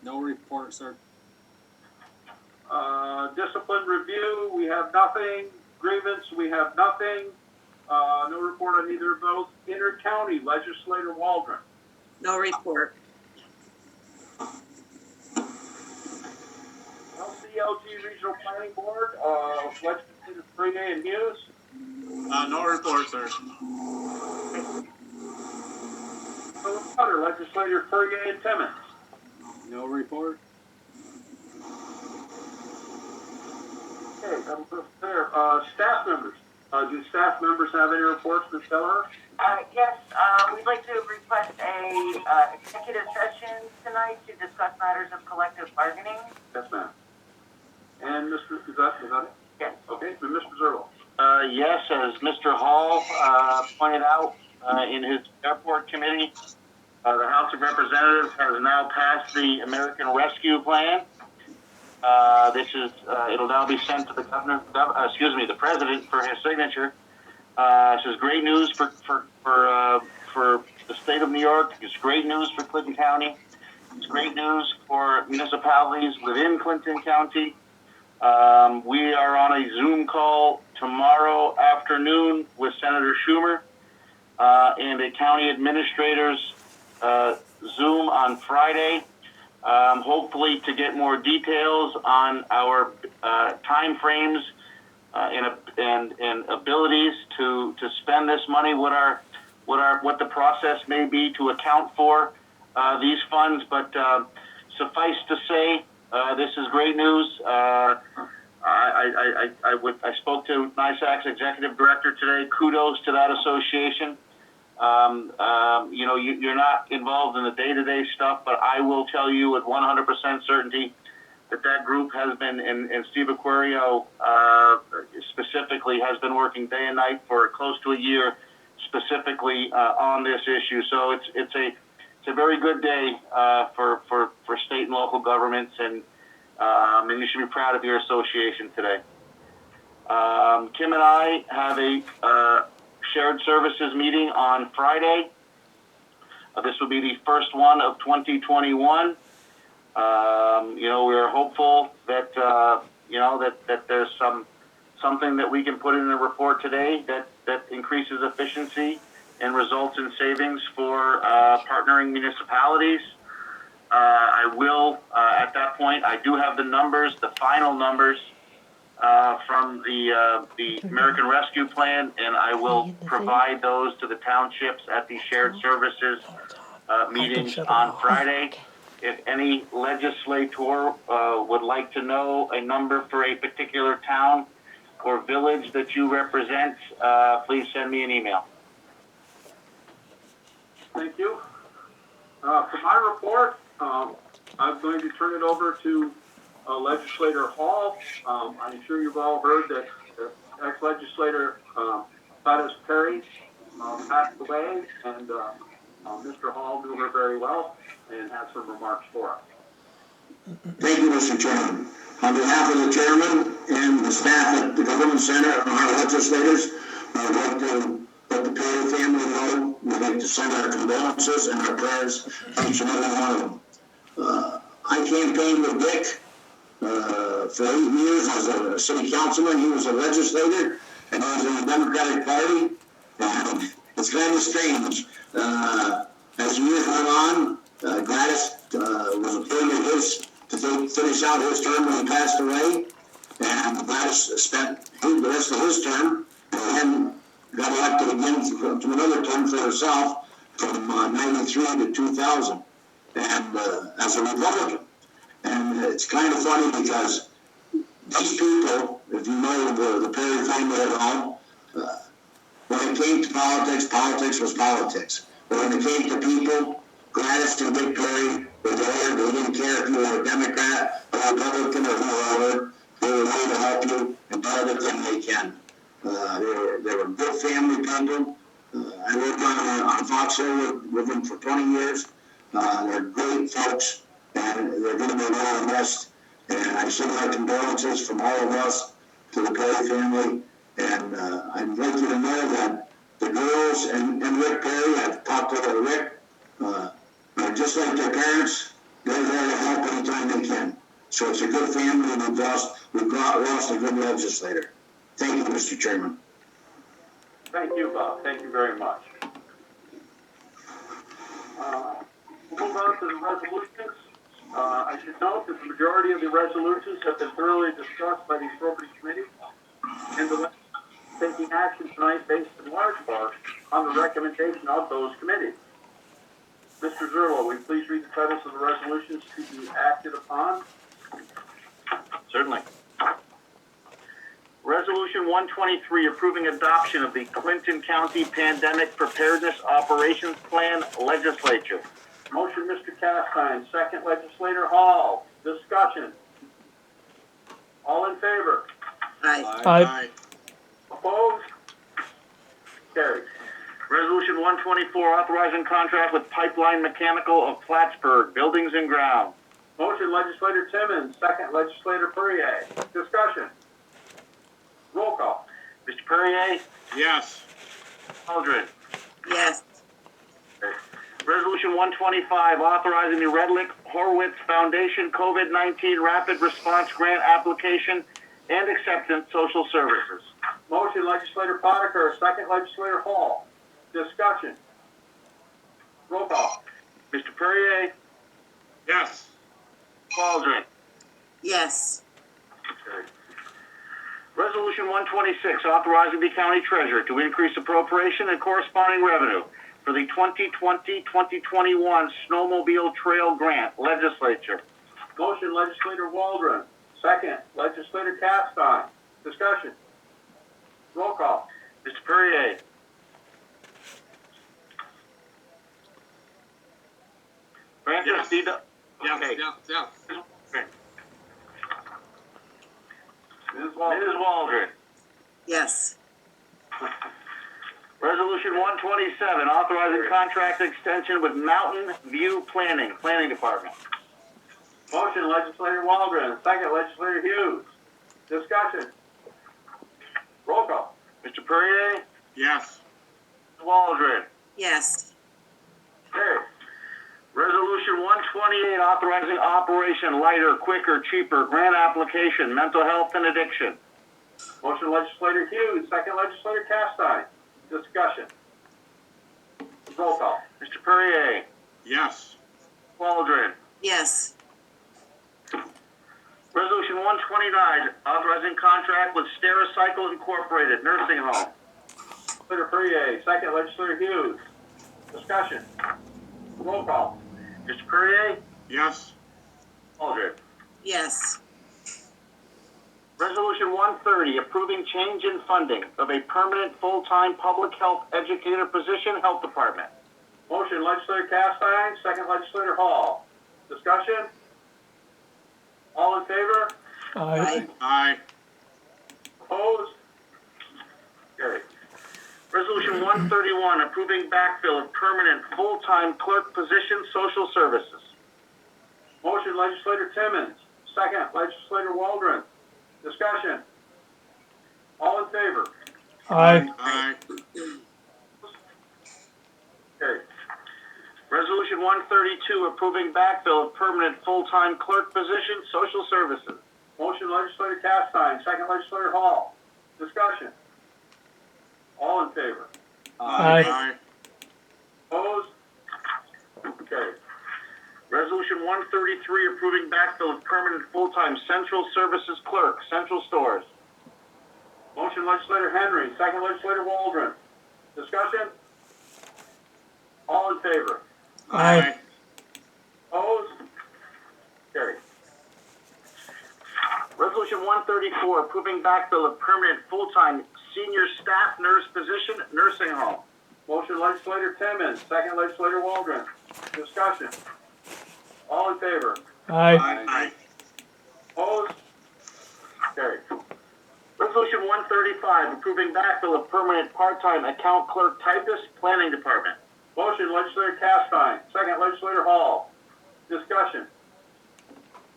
No report, sir. Discipline Review, we have nothing. Grievance, we have nothing. No report on either of those. Inter-County, Legislator Waldron. No report. LCLG Regional Planning Board, Legislator Fourier and Hughes. No report, sir. Water, Legislator Fourier and Timmons. No report. Okay, there. Staff members. Do staff members have any reports, Ms. Keller? Yes, we'd like to request a executive session tonight to discuss matters of collective bargaining. Yes, ma'am. And Mr. Is that it? Yes. Okay, and Mr. Zerlo. Yes, as Mr. Hall pointed out in his airport committee, the House of Representatives has now passed the American Rescue Plan. It'll now be sent to the the president for his signature. This is great news for the state of New York. It's great news for Clinton County. It's great news for municipalities within Clinton County. We are on a Zoom call tomorrow afternoon with Senator Schumer and a county administrator's Zoom on Friday, hopefully to get more details on our time frames and abilities to spend this money, what the process may be to account for these funds. But suffice to say, this is great news. I spoke to NISAC's executive director today. Kudos to that association. You're not involved in the day-to-day stuff, but I will tell you with 100% certainty that group has been, and Steve Aquario specifically, has been working day and night for close to a year specifically on this issue. So it's a very good day for state and local governments, and you should be proud of your association today. Kim and I have a shared services meeting on Friday. This will be the first one of 2021. We're hopeful that that there's something that we can put in the report today that increases efficiency and results in savings for partnering municipalities. I will, at that point, I do have the numbers, the final numbers from the American Rescue Plan, and I will provide those to the townships at the shared services meetings on Friday. If any legislator would like to know a number for a particular town or village that you represent, please send me an email. Thank you. For my report, I'm going to turn it over to Legislator Hall. I'm sure you've all heard that ex-legislator Gladys Perry passed away, and Mr. Hall knew her very well and has some remarks for us. Thank you, Mr. Chairman. On behalf of the chairman and the staff at the Government Center and our legislators, I'd like to let the Perry family know we'd like to send our condolences and our prayers to each and every one of them. I campaigned with Dick for 8 years as a city councilman. He was a legislator, and I was in the Democratic Party. And it's kind of strange. As years went on, Gladys was appointed to finish out his term when he passed away. And Gladys spent the rest of his term and then got elected again to another term for herself from 93 to 2000, and as a Republican. And it's kind of funny because these people, if you know the Perry family at all, when it came to politics, politics was politics. But when it came to people, Gladys and Dick Perry were there. They didn't care if you were a Democrat or Republican or whoever. They were there to help you and do everything they can. They were good family people. I worked on Fox Hill with them for 20 years. They're great folks, and they're going to be well missed. And I send my condolences from all of us to the Perry family. And I'd like you to know that the girls and Rick Perry, I've talked to Rick, are just like their parents. They're there to help anytime they can. So it's a good family, and we've lost a good legislator. Thank you, Mr. Chairman. Thank you, Bob. Thank you very much. We'll move on to the resolutions. I should note that the majority of the resolutions have been thoroughly discussed by the Appropriation Committee, and the taking action tonight based in large part on the recommendation of those committees. Mr. Zerlo, will you please read the titles of the resolutions to be acted upon? Certainly. Resolution 123, approving adoption of the Clinton County Pandemic Preparedness Operations Plan, Legislature. Motion, Mr. Castine. Second, Legislator Hall. Discussion. All in favor? Aye. Aye. Opposed? Carried. Resolution 124, authorizing contract with Pipeline Mechanical of Plattsburgh, Buildings and Grounds. Motion legislator Timmons, second legislator Perrier. Discussion. Roll call. Mr. Perrier? Yes. Waldron? Yes. Resolution 125, authorizing the Redlick Horowitz Foundation COVID-19 Rapid Response Grant application and acceptance social services. Motion legislator Potiker, second legislator Hall. Discussion. Roll call. Mr. Perrier? Yes. Waldron? Yes. Resolution 126, authorizing the county treasurer to increase appropriation and corresponding revenue for the 2020-2021 Snowmobile Trail Grant. Legislature. Motion legislator Waldron, second legislator Castine. Discussion. Roll call. Mr. Perrier? Francis? Yes. Dida? Yes, Okay. yes. Okay. Ms. Waldron. Ms. Waldron? Yes. Resolution 127, authorizing contract extension with Mountain View Planning Department. Motion legislator Waldron, second legislator Hughes. Discussion. Roll call. Mr. Perrier? Yes. Ms. Waldron? Yes. Carried. Resolution 128, authorizing Operation Lighter, Quicker, Cheaper grant application, mental health and addiction. Motion legislator Hughes, second legislator Castine. Discussion. Roll call. Mr. Perrier? Yes. Waldron? Yes. Resolution 129, authorizing contract with Stericycle Incorporated Nursing Home. Legislator Perrier, second legislator Hughes. Discussion. Roll call. Mr. Perrier? Yes. Waldron? Yes. Resolution 130, approving change in funding of a permanent full-time public health educator position, Health Department. Motion legislator Castine, second legislator Hall. Discussion. All in favor? Aye. Aye. Opposed? Carried. Resolution 131, approving backfill of permanent full-time clerk position, social services. Motion legislator Timmons, second legislator Waldron. Discussion. All in favor? Aye. Aye. Carried. Resolution 132, approving backfill of permanent full-time clerk position, social services. Motion legislator Castine, second legislator Hall. Discussion. All in favor? Aye. Opposed? Carried. Resolution 133, approving backfill of permanent full-time central services clerk, central stores. Motion legislator Henry, second legislator Waldron. Discussion. All in favor? Aye. Opposed? Carried. Resolution 134, approving backfill of permanent full-time senior staff nurse position, nursing home. Motion legislator Timmons, second legislator Waldron. Discussion. All in favor? Aye. Aye. Opposed? Carried. Resolution 135, approving backfill of permanent part-time account clerk typist, planning department. Motion legislator Castine, second legislator Hall. Discussion.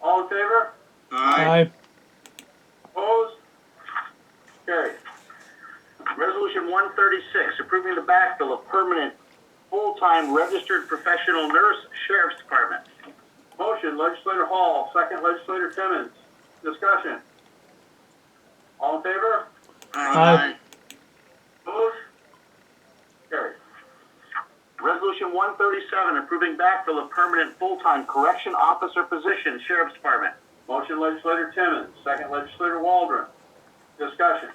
All in favor? Aye. Opposed? Carried. Resolution 136, approving the backfill of permanent full-time registered professional nurse, sheriff's department. Motion legislator Hall, second legislator Timmons. Discussion. All in favor? Aye. Opposed? Carried. Resolution 137, approving backfill of permanent full-time correction officer position, sheriff's department. Motion legislator Timmons, second legislator Waldron. Discussion.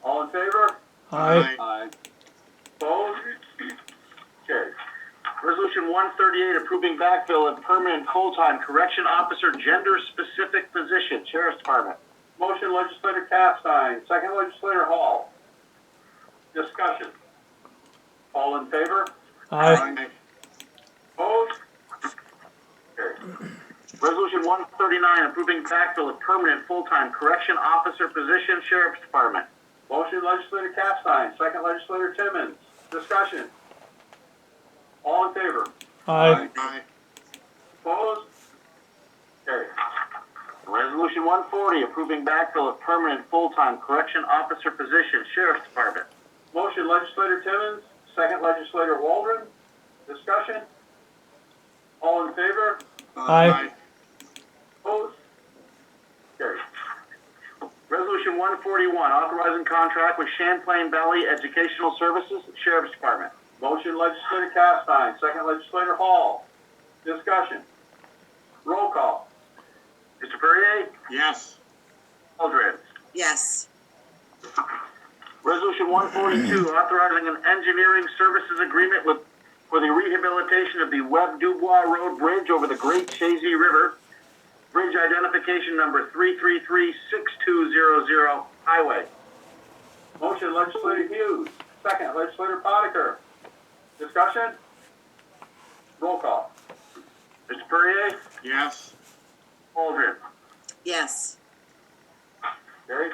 All in favor? Aye. Aye. Opposed? Carried. Resolution 138, approving backfill of permanent full-time correction officer gender-specific position, sheriff's department. Motion legislator Castine, second legislator Hall. Discussion. All in favor? Aye. Opposed? Carried. Resolution 139, approving backfill of permanent full-time correction officer position, sheriff's department. Motion legislator Capstein, second legislator Timmons. Discussion. All in favor? Aye. Aye. Opposed? Carried. Resolution 140, approving backfill of permanent full-time correction officer position, Sheriff's Department. Motion legislator Timmons, second legislator Waldron. Discussion. All in favor? Aye. Opposed? Carried. Resolution 141, authorizing contract with Champlain Valley Educational Services, Sheriff's Department. Motion legislator Capstein, second legislator Hall. Discussion. Roll call. Mr. Perrier? Yes. Eldred? Yes. Resolution 142, authorizing an engineering services agreement for the rehabilitation of the Webb Dubois Road Bridge over the Great Chazy River, bridge identification number 333-6200, highway. Motion legislator Hughes, second legislator Potiker. Discussion. Roll call. Mr. Perrier? Yes. Eldred? Yes. Carried.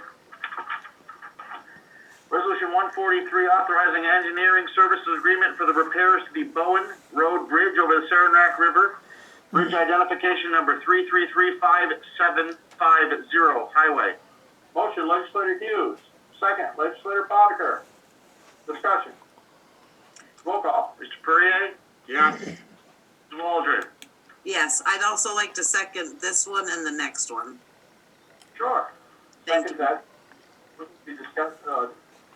Resolution 143, authorizing engineering services agreement for the repairs to the Bowen Road Bridge over the Saranac River, bridge identification number 3335750, highway. Motion legislator Hughes, second legislator Potiker. Discussion. Roll call. Mr. Perrier? Yes. Mr. Waldron? Yes. I'd also like to second this one and the next one. Sure. Thank Second you. that. Be discussed,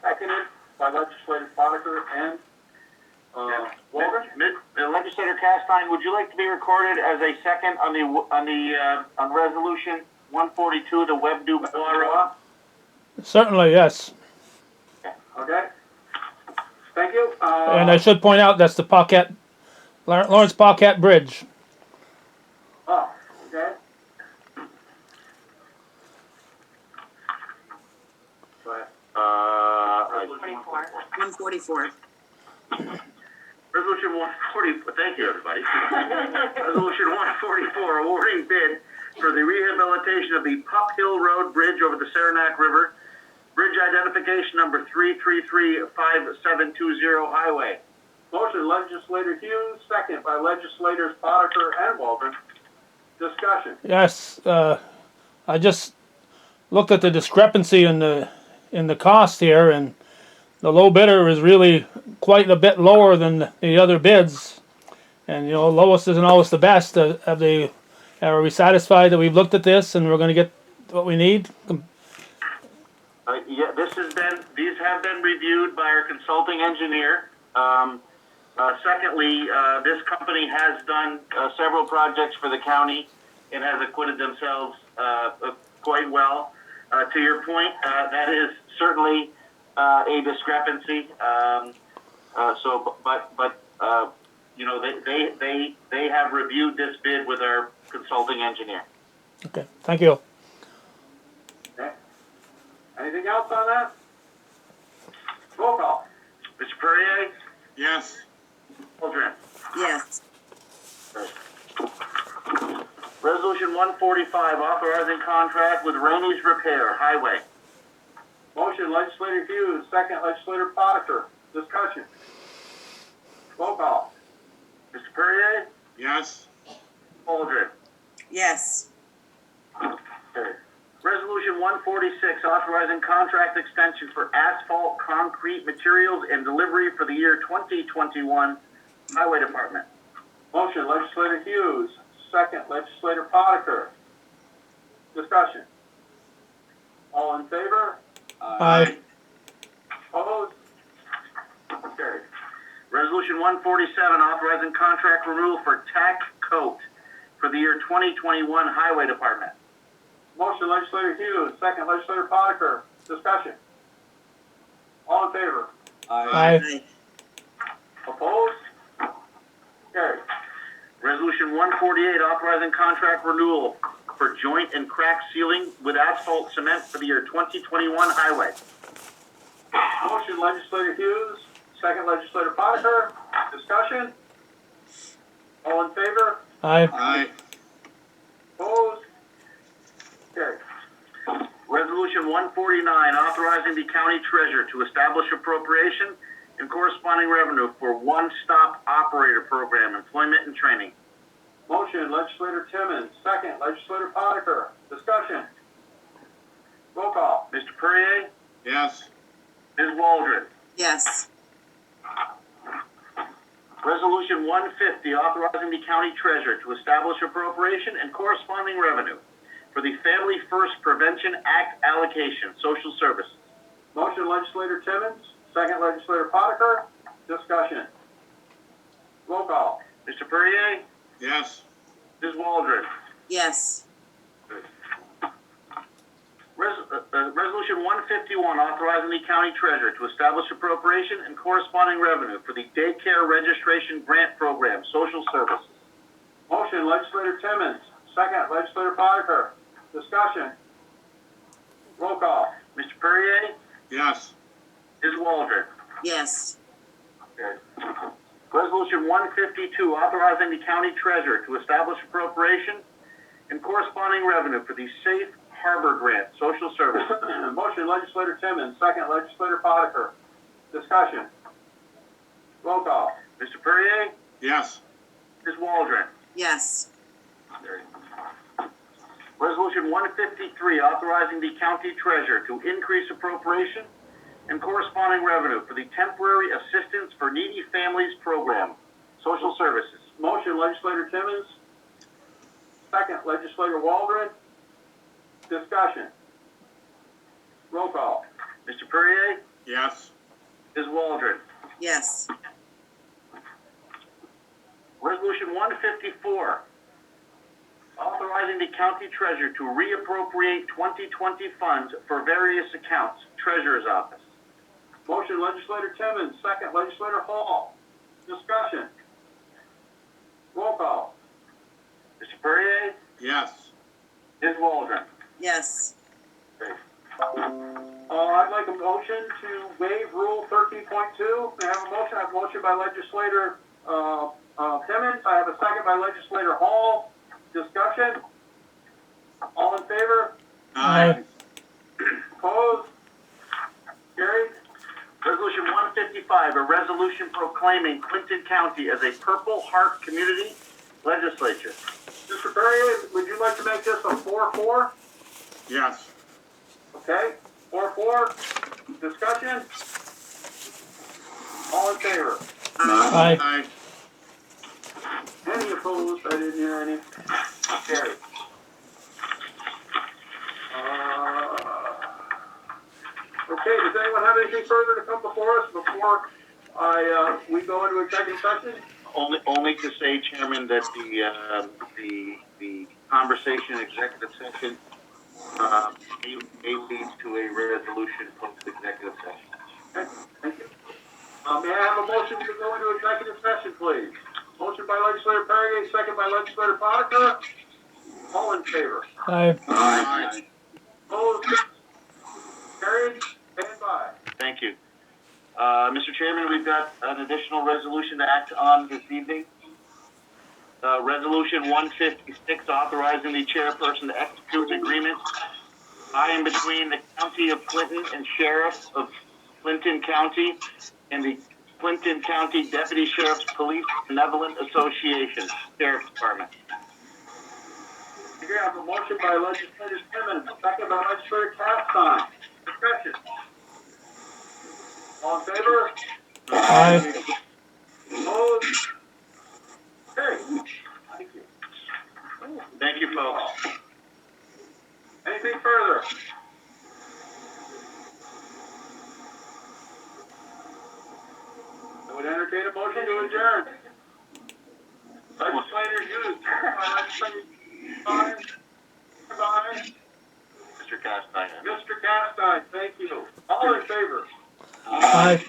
seconded by legislator Potiker and, Waldron. Legislator Castine, would you like to be recorded as a second on resolution 142, the Webb Dubois Road? Certainly, yes. Okay. Thank you. And I should point out, that's the Lawrence Paquette Bridge. Oh, okay. Go ahead. 144. Resolution 140, thank you, everybody. Resolution 144, awarding bid for the rehabilitation of the Pup Hill Road Bridge over the Saranac River, bridge identification number 3335720, highway. Motion legislator Hughes, second by legislators Potiker and Waldron. Discussion. Yes, I just looked at the discrepancy in the cost here, and the low bidder is really quite a bit lower than the other bids. And lowest isn't always the best. Are we satisfied that we've looked at this and we're going to get what we need? Yeah, these have been reviewed by our consulting engineer. Secondly, this company has done several projects for the county and has acquitted themselves quite well. To your point, that is certainly a discrepancy. They have reviewed this bid with our consulting engineer. Okay, thank you. Okay. Anything else on that? Roll call. Mr. Perrier? Yes. Waldron? Yes. Resolution 145, authorizing contract with Rainey's Repair, highway. Motion legislator Hughes, second legislator Potiker. Discussion. Roll call. Mr. Perrier? Yes. Waldron? Yes. Okay. Resolution 146, authorizing contract extension for asphalt concrete materials and delivery for the year 2021, Highway Department. Motion legislator Hughes, second legislator Potiker. Discussion. All in favor? Aye. Opposed? Carried. Resolution 147, authorizing contract renewal for tack coat for the year 2021, Highway Department. Motion legislator Hughes, second legislator Potiker. Discussion. All in favor? Aye. Opposed? Carried. Resolution 148, authorizing contract renewal for joint and crack sealing with asphalt cement for the year 2021, Highway. Motion legislator Hughes, second legislator Potiker. Discussion. All in favor? Aye. Aye. Opposed? Carried. Resolution 149, authorizing the county treasurer to establish appropriation and corresponding revenue for one-stop operator program, employment and training. Motion, legislator Timmons. Second, legislator Potiker. Discussion. Roll call. Mr. Perrier? Yes. Ms. Waldron? Yes. Resolution 150, authorizing the county treasurer to establish appropriation and corresponding revenue for the Family First Prevention Act allocation, social services. Motion, legislator Timmons. Second, legislator Potiker. Discussion. Roll call. Mr. Perrier? Yes. Ms. Waldron? Yes. Resolution 151, authorizing the county treasurer to establish appropriation and corresponding revenue for the Daycare Registration Grant Program, social services. Motion, legislator Timmons. Second, legislator Potiker. Discussion. Roll call. Mr. Perrier? Yes. Ms. Waldron? Yes. Resolution 152, authorizing the county treasurer to establish appropriation and corresponding revenue for the Safe Harbor Grant, social services. Motion, legislator Timmons. Second, legislator Potiker. Discussion. Roll call. Mr. Perrier? Yes. Ms. Waldron? Yes. Resolution 153, authorizing the county treasurer to increase appropriation and corresponding revenue for the Temporary Assistance for Needy Families Program, social services. Motion, legislator Timmons. Second, legislator Waldron. Discussion. Roll call. Mr. Perrier? Yes. Ms. Waldron? Yes. Resolution 154, authorizing the county treasurer to reappropriate 2020 funds for various accounts, treasurer's office. Motion, legislator Timmons. Second, legislator Hall. Discussion. Roll call. Mr. Perrier? Yes. Ms. Waldron? Yes. I'd like a motion to waive Rule 13.2. May I have a motion? I have a motion by legislator Timmons. I have a second by legislator Hall. Discussion. All in favor? Aye. Opposed? Carried. Resolution 155, a resolution proclaiming Clinton County as a Purple Heart Community. Legislature. Mr. Perrier, would you like to make this a 4-4? Yes. Okay, 4-4. Discussion. All in favor? Aye. Aye. Any opposed? I didn't hear any. Carried. Okay, does anyone have anything further to come before us before we go into executive session? Only to say, Chairman, that the conversation in executive session may lead to a resolution post-executive session. Okay, thank you. May I have a motion to go into executive session, please? Motion by legislator Perrier, second by legislator Potiker. All in favor? Aye. Aye. Opposed? Carried. Stand by. Thank you. Mr. Chairman, we've got an additional resolution to act on this evening. Resolution 156, authorizing the chairperson to execute an agreement by and between the County of Clinton and Sheriff of Clinton County and the Clinton County Deputy Sheriff's Police Benevolent Association, Sheriff's Department. Here I have a motion by legislator Timmons, second by legislator Castine. Discussion. All in favor? Aye. Opposed? Carried. Thank you. Thank you, folks. Anything further? I would entertain a motion to adjourn. Legislator Hughes, legislator Stein, Mr. Castine. Mr. Castine, thank you. All in favor? Aye.